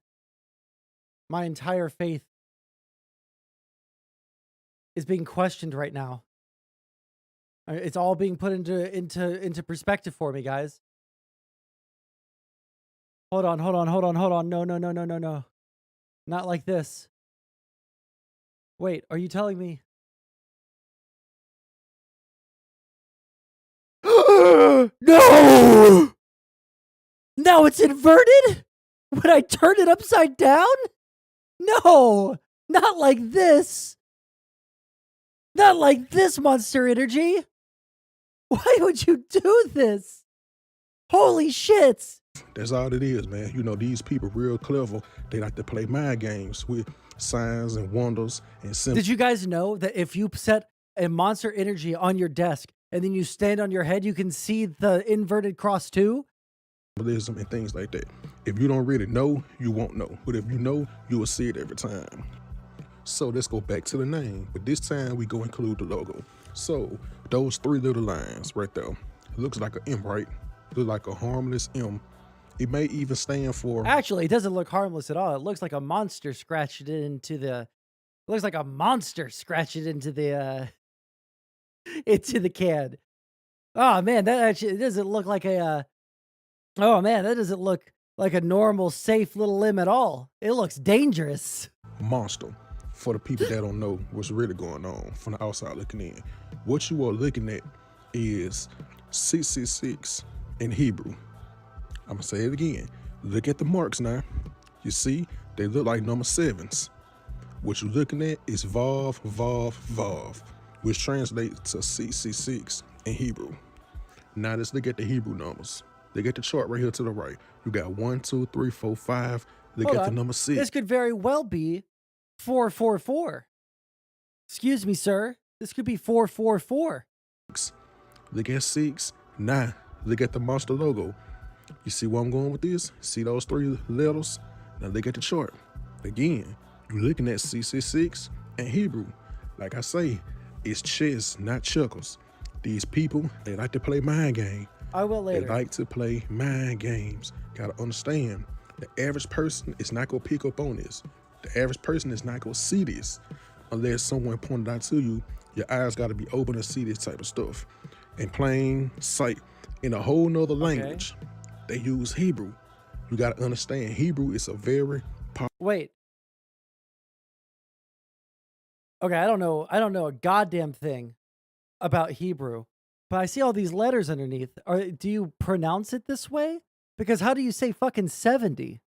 My entire faith is being questioned right now. It's all being put into perspective for me, guys. Hold on, hold on, hold on, hold on. No, no, no, no, no, no. Not like this. Wait, are you telling me? No! Now it's inverted? When I turn it upside down? No! Not like this! Not like this, Monster Energy! Why would you do this? Holy shit! That's all it is, man. You know, these people real clever. They like to play mind games with signs and wonders and symbols. Did you guys know that if you set a Monster Energy on your desk and then you stand on your head, you can see the inverted cross too? Symbolism and things like that. If you don't really know, you won't know. But if you know, you will see it every time. So let's go back to the name. But this time we go include the logo. So those three little lines right there. It looks like an M, right? Look like a harmless M. It may even stand for... Actually, it doesn't look harmless at all. It looks like a monster scratched it into the... It looks like a monster scratched it into the... into the can. Oh, man, that actually doesn't look like a... Oh, man, that doesn't look like a normal, safe little limb at all. It looks dangerous. Monster. For the people that don't know what's really going on from the outside looking in. What you are looking at is 666 in Hebrew. I'm gonna say it again. Look at the marks now. You see, they look like number 7s. What you're looking at is Vav, Vav, Vav, which translates to 666 in Hebrew. Now let's look at the Hebrew numbers. Look at the chart right here to the right. You got 1, 2, 3, 4, 5. Look Hold at on. the number 6. This could very well be 444. Excuse me, sir. This could be 444. Look at 6. Now, look at the monster logo. You see where I'm going with this? See those 3 letters? Now look at the chart. Again, you're looking at 666 in Hebrew. Like I say, it's chess, not checkers. These people, they like to play mind game. I will later. They like to play mind games. Gotta understand, the average person is not gonna pick up on this. The average person is not gonna see this unless someone pointed out to you. Your eyes gotta be open to see this type of stuff. In plain sight, in a whole nother language, they use Hebrew. You gotta understand, Hebrew is a very Wait. Okay, I don't know a goddamn thing about Hebrew, but I see all these letters underneath. Do you pronounce it this way? Because how do you say fucking 70?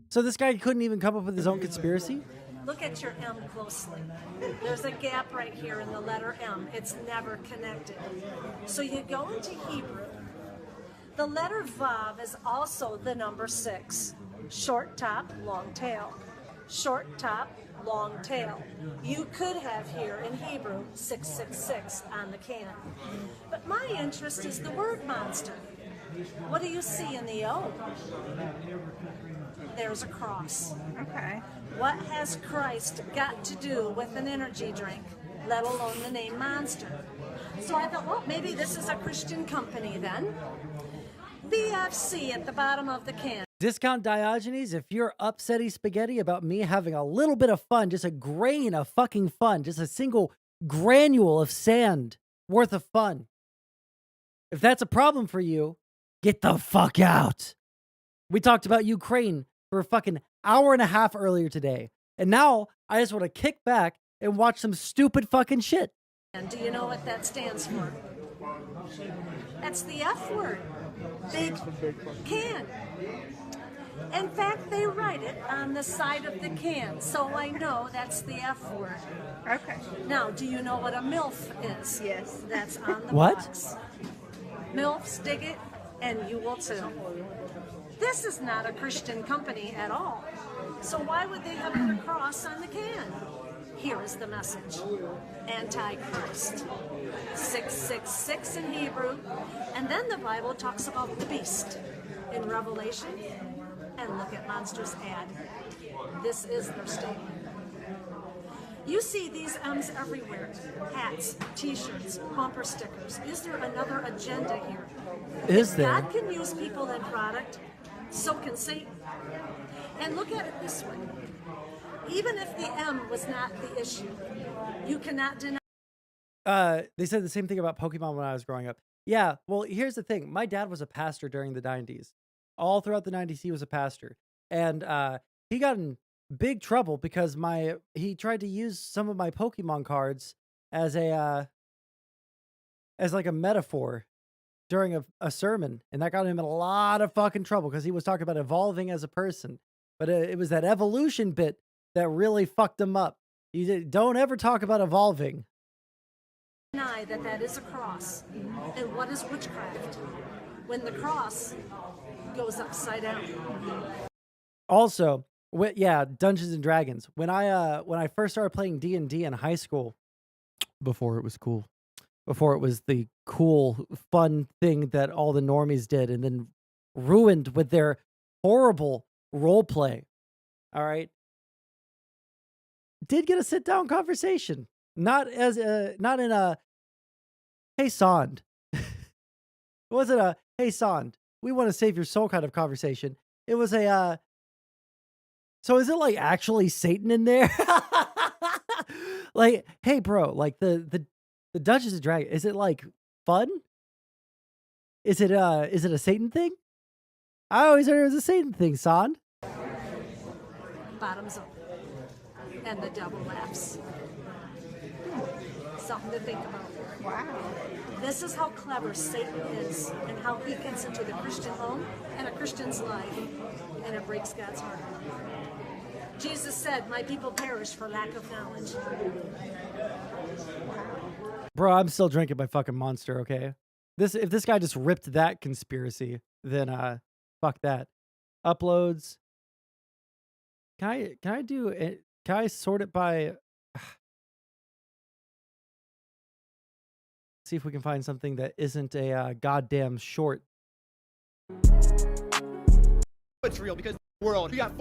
So this guy couldn't even come up with his own conspiracy? Look at your M closely. There's a gap right here in the letter M. It's never connected. So you go into Hebrew. The letter Vav is also the number 6. Short top, long tail. short top, long tail. You could have here in Hebrew 666 on the can. But my interest is the word monster. What do you see in the O? There's a cross. Okay. What has Christ got to do with an energy drink, let alone the name Monster? So I thought, well, maybe this is a Christian company then. BFC at the bottom of the can. Discount Diogenes, if you're upsetty spaghetti about me having a little bit of fun, just a grain of fucking fun, just a single granule of sand worth of fun. If that's a problem for you, get the fuck out. We talked about Ukraine for a fucking hour and a half earlier today. And now I just want to kick back and watch some stupid fucking shit. And do you know what that stands for? That's the F word. Big can. In fact, they write it on the side of the can, so I know that's the F word. Okay. Now, do you know what a MILF is? Yes. That's on the box. MILFs, dig it, and you will too. This is not a Christian company at all. So why would they have put a cross on the can? Here is the message. Antichrist. 666 in Hebrew. And then the Bible talks about the beast in Revelation. And look at Monster's ad. This is their statement. You see these M's everywhere. Hats, t-shirts, bumper stickers. Is there another agenda here? Is there? God can use people and product, so can Satan. And look at it this way. Even if the M was not the issue, you cannot deny. They said the same thing about Pokemon when I was growing up. Yeah, well, here's the thing. My dad was a pastor during the 90s. All throughout the 90s, he was a pastor. And he got in big trouble because he tried to use some of my Pokemon cards as like a metaphor during a sermon. And that got him in a lot of fucking trouble because he was talking about evolving as a person. But it was that evolution bit that really fucked him up. Don't ever talk about evolving. Deny that is a cross. And what is witchcraft? When the cross goes upside down. Also, yeah, Dungeons and Dragons. When I first started playing D&D in high school, before it was cool, before it was the cool, fun thing that all the normies did and then ruined with their horrible role play. All right. Did get a sit down conversation. Not in a, hey, Sond. It wasn't a, hey, Sond, we want to save your soul kind of conversation. It was a, so is it like actually Satan in there? Like, hey, bro, like the Dungeons and Dragons, is it like fun? Is it a Satan thing? I always heard it was a Satan thing, Sond. Bottoms up. And the devil laughs. Something to think about. Wow. This is how clever Satan is and how he gets into the Christian home and a Christian's life, and it breaks God's heart. Jesus said, my people perish for lack of knowledge. Bro, I'm still drinking my fucking Monster, okay? If this guy just ripped that conspiracy, then fuck that. Uploads. Can I do it? Can I sort it by... See if we can find something that isn't a goddamn short. It's real because the world, we got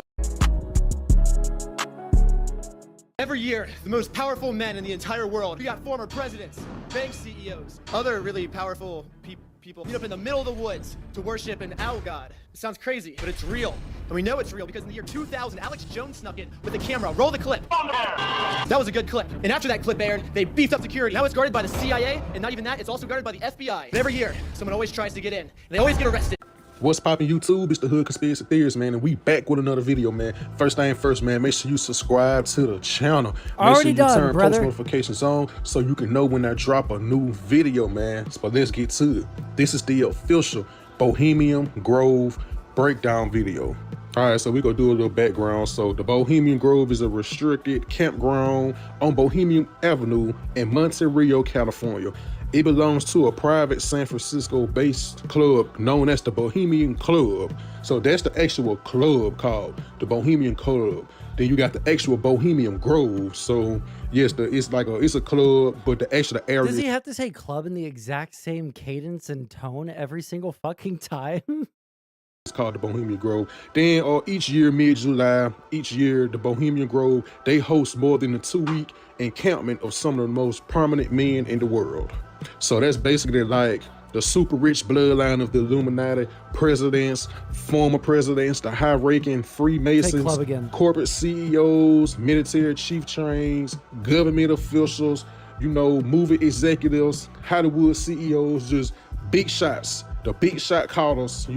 every year, the most powerful men in the entire world. We got former presidents, bank CEOs, other really powerful people meet up in the middle of the woods to worship an owl god. It sounds crazy, but it's real. And we know it's real because in the year 2000, Alex Jones snuck in with a camera. Roll the clip. That was a good clip. And after that clip aired, they beefed up security. Now it's guarded by the CIA, and not even that, it's also guarded by the FBI. But every year, someone always tries to get in, and they always get arrested. What's poppin' YouTube? It's the Hood Conspiracy Theorist, man, and we back with another video, man. First thing first, man, make sure you subscribe to the channel. Make sure you turn post notifications on so you can know when I drop a new video, man. So let's get to it. This is the official Bohemian Grove breakdown video. All right, so we're gonna do a little background. So the Bohemian Grove is a restricted campground on Bohemian Avenue in Monte Rio, California. It belongs to a private San Francisco-based club known as the Bohemian Club. So that's the actual club called the Bohemian Club. Then you got the actual Bohemian Grove. So yes, it's a club, but the actual area. Does he have to say club in the exact same cadence and tone every single fucking time? It's called the Bohemian Grove. Then each year, mid-July, the Bohemian Grove, they host more than a 2-week encampment of some of the most prominent men in the world. So that's basically like the super rich bloodline of the Illuminati, presidents, former presidents, the high-ranking Freemasons, corporate CEOs, military chief trains, government officials, movie executives, Hollywood CEOs, just big shots, the big shot callers,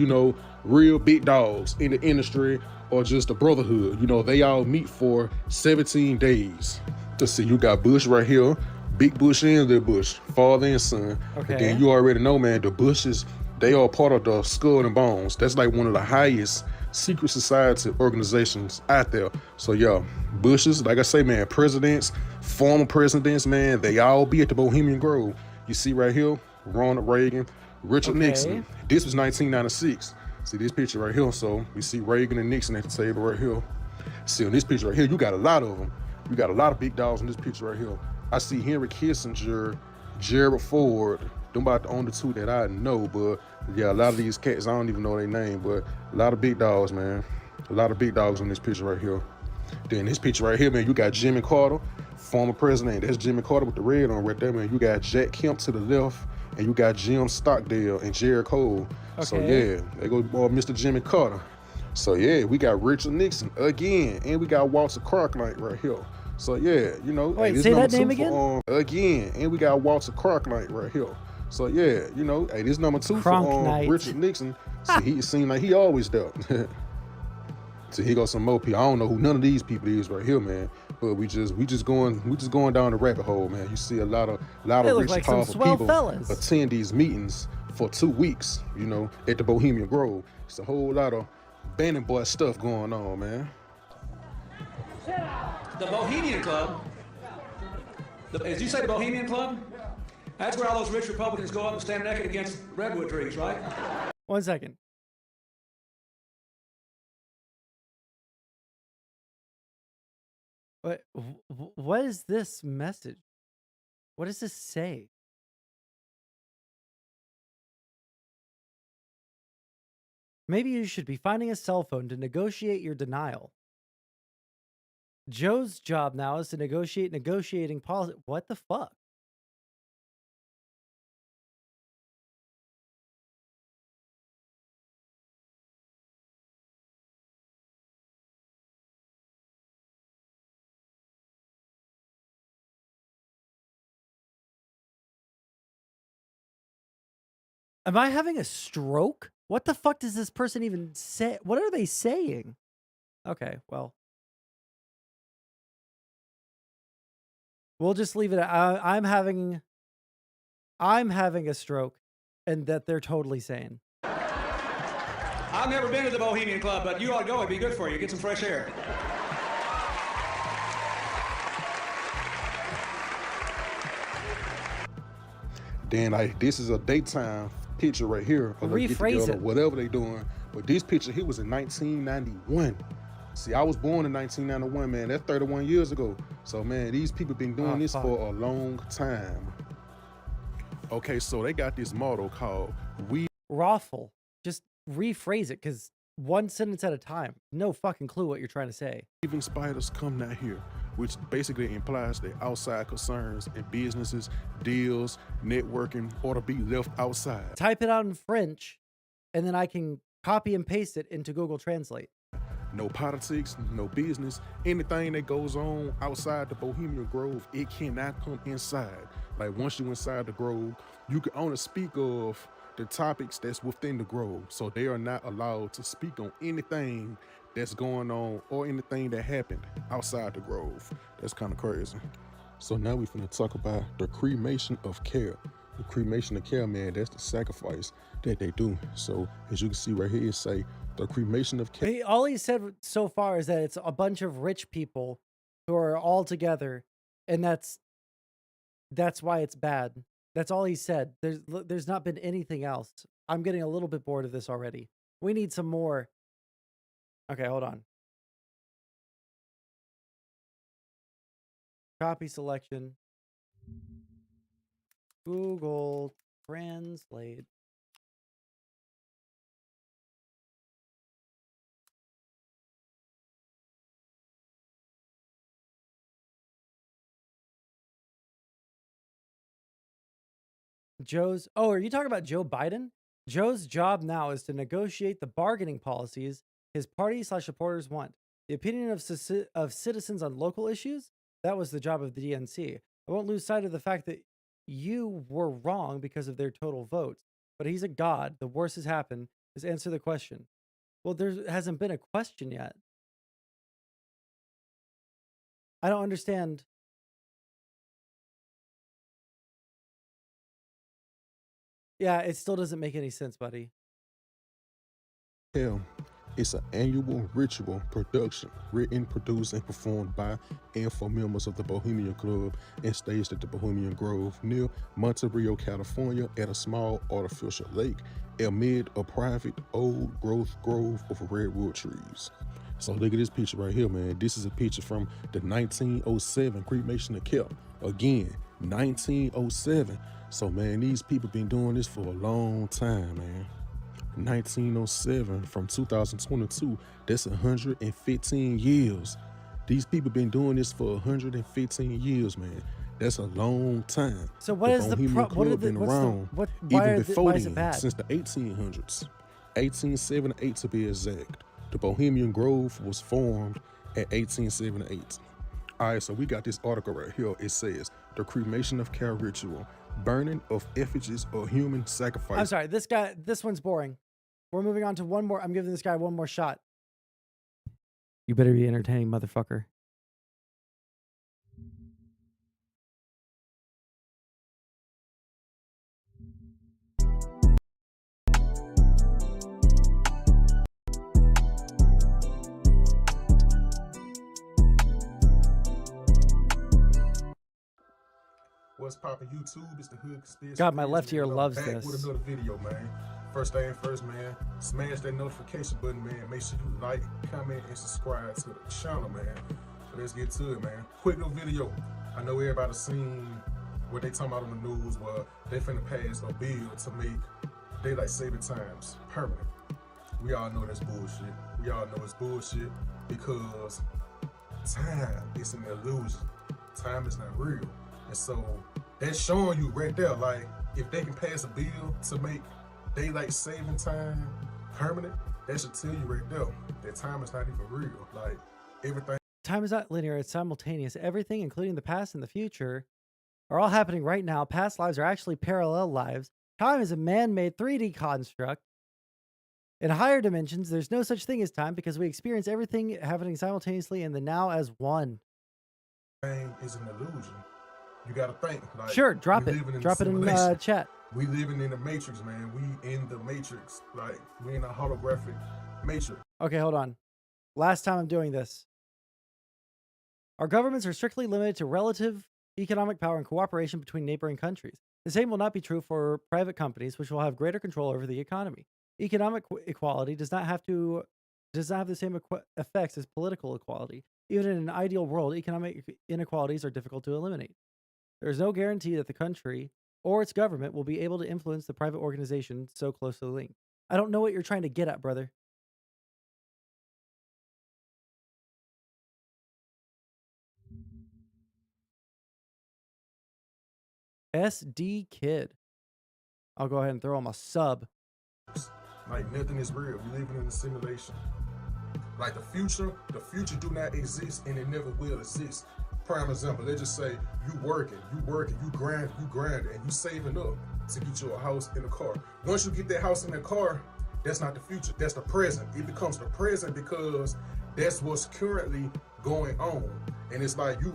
real big dogs in the industry or just the brotherhood. They all meet for 17 days. Let's see, you got Bush right here, Big Bush and Little Bush, father and son. Okay. And then you already know, man, the Bushes, they are part of the Skull and Bones. That's like one of the highest secret society organizations out there. So yeah, Bushes, like I say, man, presidents, former presidents, man, they all be at the Bohemian Grove. You see right here, Ronald Reagan, Richard Nixon. This was 1996. See this picture right here. So we see Reagan and Nixon at the table right here. See on this picture right here, you got a lot of them. You got a lot of big dogs in this picture right here. I see Henry Kissinger, Gerald Ford. Them about the only two that I know, but yeah, a lot of these cats, I don't even know their name, but a lot of big dogs, man. A lot of big dogs in this picture right here. Then this picture right here, man, you got Jimmy Carter, former president. That's Jimmy Carter with the red on right there, man. You got Jack Kemp to the left, and you got Jim Stockdale and Jerry Cole. Okay. So yeah, they go Mr. Jimmy Carter. So yeah, we got Richard Nixon again, and we got Walter Cronkite right here. So yeah, Wait, hey, say that name for, again, and we got Walter Cronkite right here. So yeah, hey, this number 2 for Richard Nixon. See, he seemed like he always there. So here goes some more people. I don't know who none of these people is right here, man. But we just going down the rabbit hole, man. You see a lot of rich, like powerful people fellas. attend these meetings for 2 weeks, at the Bohemian Grove. It's a whole lot of Bannon Boy stuff going on, man. The Bohemian Club, as you say, the Bohemian Club, that's where all those rich Republicans go up and stand naked against redwood trees, right? 1 second. What is this message? What does this say? Maybe you should be finding a cell phone to negotiate your denial. Joe's job now is to negotiating policy. What the fuck? Am I having a stroke? What the fuck does this person even say? What are they saying? Okay, well. We'll just leave it at I'm having a stroke, and that they're totally sane. I've never been to the Bohemian Club, but you ought to go. It'd be good for you. Get some fresh air. Then this is a daytime picture right here. Rephrase it. Whatever they doing. But this picture here was in 1991. See, I was born in 1991, man. That's 31 years ago. So, man, these people been doing this for a long time. Okay, so they got this motto called "We Rawful." Just rephrase it, because one sentence at a time. No fucking clue what you're trying to say. Even spiders come not here, which basically implies that outside concerns and businesses, deals, networking ought to be left outside. Type it out in French, and then I can copy and paste it into Google Translate. No politics, no business. Anything that goes on outside the Bohemian Grove, it cannot come inside. Like once you're inside the Grove, you can only speak of the topics that's within the Grove. So they are not allowed to speak on anything that's going on or anything that happened outside the Grove. That's kind of crazy. So now we're finna talk about the cremation of care. The cremation of care, man, that's the sacrifice that they do. So as you can see right here, it say the cremation of care. All he said so far is that it's a bunch of rich people who are all together, and that's why it's bad. That's all he said. There's not been anything else. I'm getting a little bit bored of this already. We need some more. Okay, hold on. Copy selection. Google Translate. Oh, are you talking about Joe Biden? Joe's job now is to negotiate the bargaining policies his party/supporters want. The opinion of citizens on local issues? That was the job of the DNC. I won't lose sight of the fact that you were wrong because of their total votes. But he's a god. The worst has happened. Just answer the question. Well, there hasn't been a question yet. I don't understand. Yeah, it still doesn't make any sense, buddy. Hell, it's an annual ritual production written, produced, and performed by and for members of the Bohemian Club and staged at the Bohemian Grove near Monterey, California, at a small artificial lake amid a private old-growth grove of redwood trees. So look at this picture right here, man. This is a picture from the 1907 cremation of Kelp. Again, 1907. So, man, these people been doing this for a long time, man. 1907 from 2022, that's 115 years. These people been doing this for 115 years, man. That's a long time. So what is the Club been around even before then, since the 1800s, 1878 to be exact. The Bohemian Grove was formed at 1878. All right, so we got this article right here. It says the cremation of cow ritual, burning of effigies or human sacrifice. I'm sorry, this one's boring. We're moving on to one more. I'm giving this guy one more shot. You better be entertaining, motherfucker. What's poppin' YouTube? It's the Hood Conspiracy. God, my left ear loves back this. With another video, man. First thing first, man. Smash that notification button, man. Make sure you like, comment, and subscribe to the channel, man. So let's get to it, man. Quick little video. I know everybody's seen what they talking about on the news. Well, they finna pass a bill to make daylight saving times permanent. We all know that's bullshit. We all know it's bullshit because time is an illusion. Time is not real. And so that's showing you right there, like, if they can pass a bill to make daylight saving time permanent, that should tell you right there that time is not even real. Like, everything. Time is not linear, it's simultaneous. Everything, including the past and the future, are all happening right now. Past lives are actually parallel lives. Time is a man-made 3D construct. In higher dimensions, there's no such thing as time because we experience everything happening simultaneously in the now as one. Time is an illusion. You gotta think. Like, sure, drop it. Drop it in chat. We living in the Matrix, man. We in the Matrix. Like, we in a holographic Matrix. Okay, hold on. Last time I'm doing this. Our governments are strictly limited to relative economic power and cooperation between neighboring countries. The same will not be true for private companies, which will have greater control over the economy. Economic equality does not have the same effects as political equality. Even in an ideal world, economic inequalities are difficult to eliminate. There is no guarantee that the country or its government will be able to influence the private organization so closely linked. I don't know what you're trying to get at, brother. SD Kid. I'll go ahead and throw him a sub. Like, nothing is real. We living in a simulation. Like, the future do not exist, and it never will exist. Prime example, let's just say you working, you grind, and you saving up to get you a house and a car. Once you get that house and that car, that's not the future, that's the present. It becomes the present because that's what's currently going on. And it's like you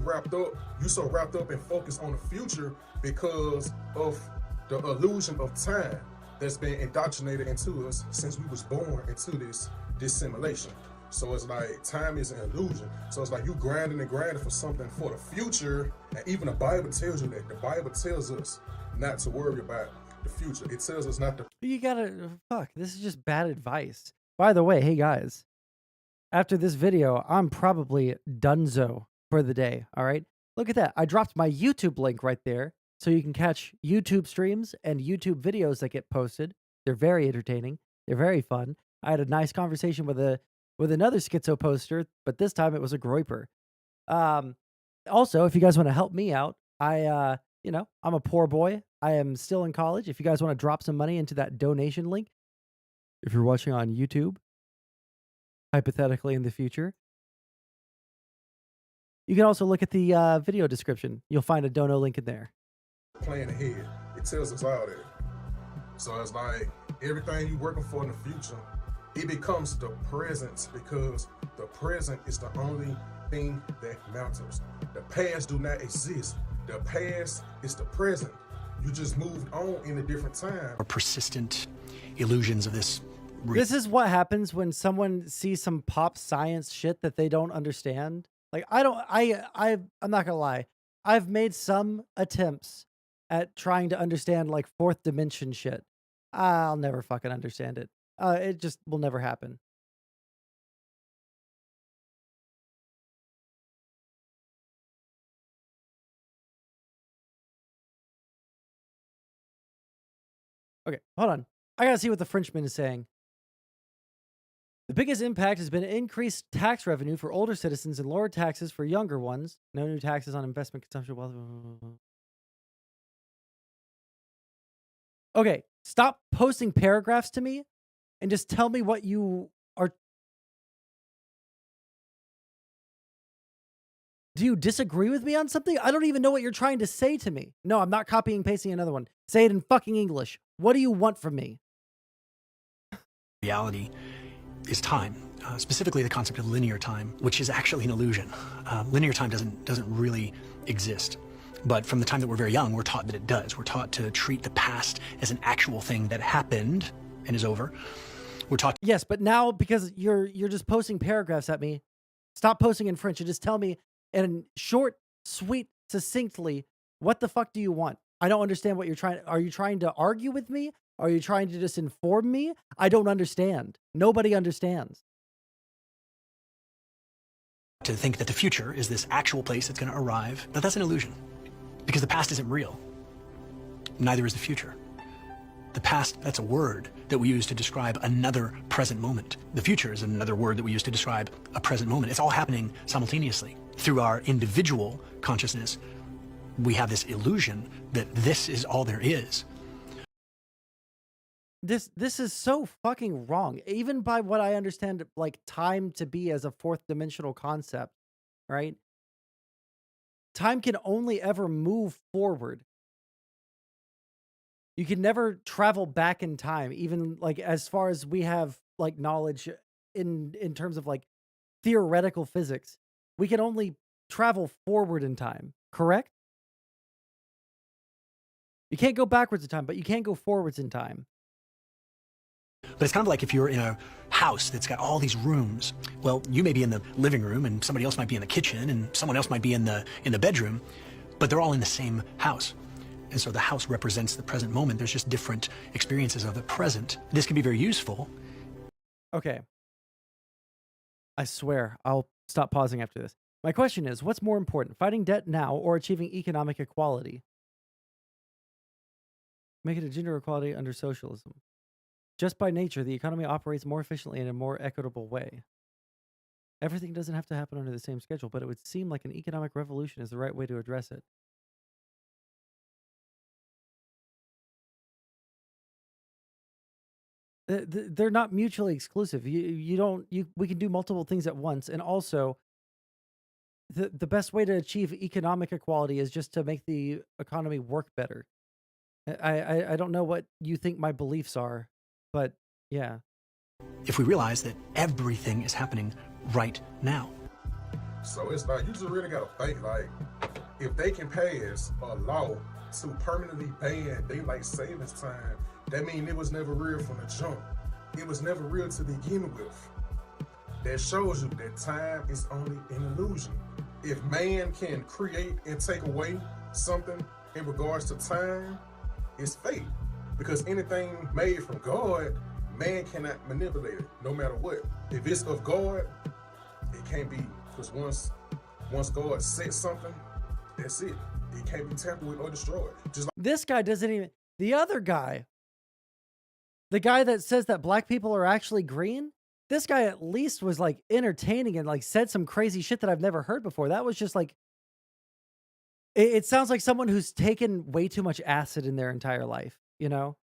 so wrapped up and focused on the future because of the illusion of time that's been indoctrinated into us since we was born into this simulation. So it's like time is an illusion. So it's like you grinding for something for the future. And even the Bible tells you that. The Bible tells us not to worry about the future. It tells us not to. You gotta, fuck, this is just bad advice. By the way, hey guys, after this video, I'm probably donezo for the day, all right? Look at that. I dropped my YouTube link right there so you can catch YouTube streams and YouTube videos that get posted. They're very entertaining. They're very fun. I had a nice conversation with another schizo poster, but this time it was a groiper. Also, if you guys want to help me out, I'm a poor boy. I am still in college. If you guys want to drop some money into that donation link, if you're watching on YouTube, hypothetically in the future, you can also look at the video description. You'll find a dono link in there. Plan ahead. It tells us all that. So it's like everything you're working for in the future, it becomes the present, because the present is the only thing that matters. The past do not exist. The past is the present. You just moved on in a different time. Or persistent illusions of this. This is what happens when someone sees some pop science shit that they don't understand. Like, I'm not gonna lie. I've made some attempts at trying to understand like fourth dimension shit. I'll never fucking understand it. It just will never happen. Okay, hold on. I gotta see what the Frenchman is saying. The biggest impact has been increased tax revenue for older citizens and lower taxes for younger ones. No new taxes on investment, consumption, wealth. Okay, stop posting paragraphs to me and just tell me what you are. Do you disagree with me on something? I don't even know what you're trying to say to me. No, I'm not copying and pasting another one. Say it in fucking English. What do you want from me? Reality is time, specifically the concept of linear time, which is actually an illusion. Linear time doesn't really exist. But from the time that we're very young, we're taught that it does. We're taught to treat the past as an actual thing that happened and is over. We're taught. Yes, but now because you're just posting paragraphs at me, stop posting in French and just tell me in short, sweet, succinctly, what the fuck do you want? I don't understand what you're trying. Are you trying to argue with me? Are you trying to just inform me? I don't understand. Nobody understands. To think that the future is this actual place that's going to arrive, but that's an illusion. Because the past isn't real. Neither is the future. The past, that's a word that we use to describe another present moment. The future is another word that we use to describe a present moment. It's all happening simultaneously. Through our individual consciousness, we have this illusion that this is all there is. This is so fucking wrong. Even by what I understand, like time to be as a fourth dimensional concept, right? Time can only ever move forward. You can never travel back in time, even like as far as we have like knowledge in terms of like theoretical physics. We can only travel forward in time, correct? You can't go backwards in time, but you can go forwards in time. But it's kind of like if you're in a house that's got all these rooms. Well, you may be in the living room and somebody else might be in the kitchen and someone else might be in the bedroom, but they're all in the same house. And so the house represents the present moment. There's just different experiences of the present. This can be very useful. Okay. I swear, I'll stop pausing after this. My question is, what's more important, fighting debt now or achieving economic equality? Make it a gender equality under socialism. Just by nature, the economy operates more efficiently in a more equitable way. Everything doesn't have to happen under the same schedule, but it would seem like an economic revolution is the right way to address it. They're not mutually exclusive. We can do multiple things at once. And also, the best way to achieve economic equality is just to make the economy work better. I don't know what you think my beliefs are, but yeah. If we realize that everything is happening right now. So it's like, you just really gotta think, like, if they can pass a law to permanently ban daylight savings time, that means it was never real from the jump. It was never real to begin with. That shows you that time is only an illusion. If man can create and take away something in regards to time, it's fake. Because anything made from God, man cannot manipulate it, no matter what. If it's of God, it can't be, because once God sets something, that's it. It can't be tampered with or destroyed. Just like this guy doesn't even, the other guy, the guy that says that black people are actually green, this guy at least was like entertaining and like said some crazy shit that I've never heard before. That was just like, it sounds like someone who's taken way too much acid in their entire life, you know?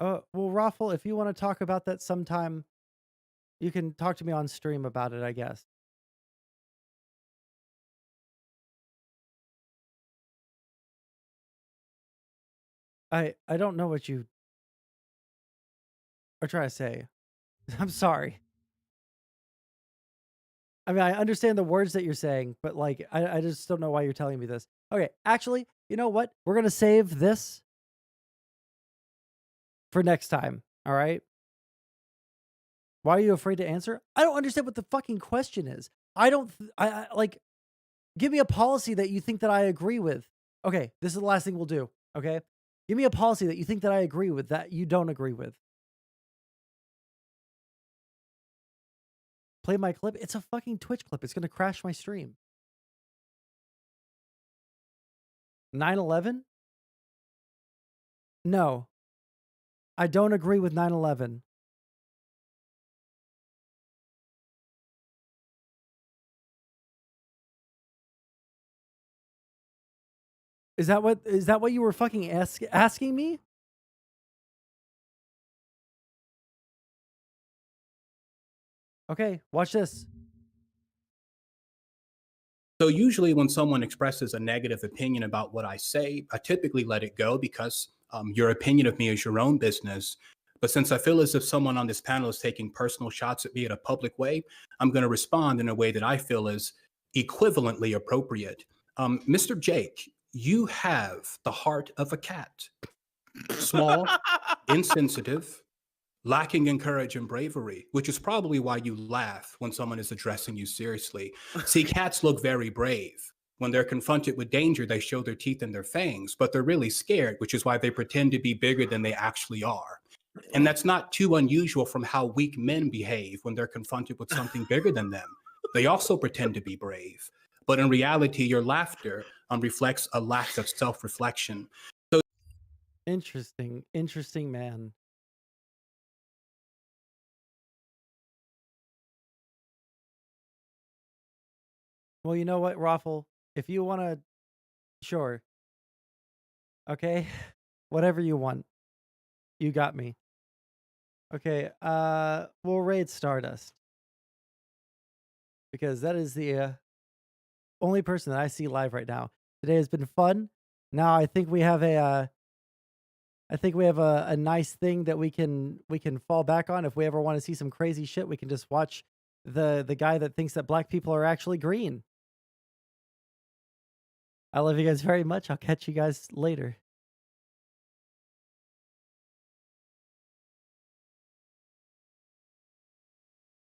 Well, Raffle, if you want to talk about that sometime, you can talk to me on stream about it, I guess. I don't know what you are trying to say. I'm sorry. I mean, I understand the words that you're saying, but like, I just don't know why you're telling me this. Okay, actually, you know what? We're going to save this for next time. All right. Why are you afraid to answer? I don't understand what the fucking question is. I like, give me a policy that you think that I agree with. Okay, this is the last thing we'll do. Okay. Give me a policy that you think that I agree with that you don't agree with. Play my clip. It's a fucking Twitch clip. It's going to crash my stream. 9/11? No. I don't agree with 9/11. Is that what you were fucking asking me? Okay, watch this. So usually when someone expresses a negative opinion about what I say, I typically let it go because your opinion of me is your own business. But since I feel as if someone on this panel is taking personal shots at me in a public way, I'm going to respond in a way that I feel is equivalently appropriate. Mr. Jake, you have the heart of a cat. Small, insensitive, lacking in courage and bravery, which is probably why you laugh when someone is addressing you seriously. See, cats look very brave. When they're confronted with danger, they show their teeth and their fangs, but they're really scared, which is why they pretend to be bigger than they actually are. And that's not too unusual from how weak men behave when they're confronted with something bigger than them. They also pretend to be brave. But in reality, your laughter reflects a lack of self-reflection. So interesting man. Well, you know what, Raffle? If you want to, sure. Okay, whatever you want. You got me. Okay, we'll raid Stardust. Because that is the only person that I see live right now. Today has been fun. Now I think we have a nice thing that we can fall back on. If we ever want to see some crazy shit, we can just watch the guy that thinks that black people are actually green. I love you guys very much. I'll catch you guys later.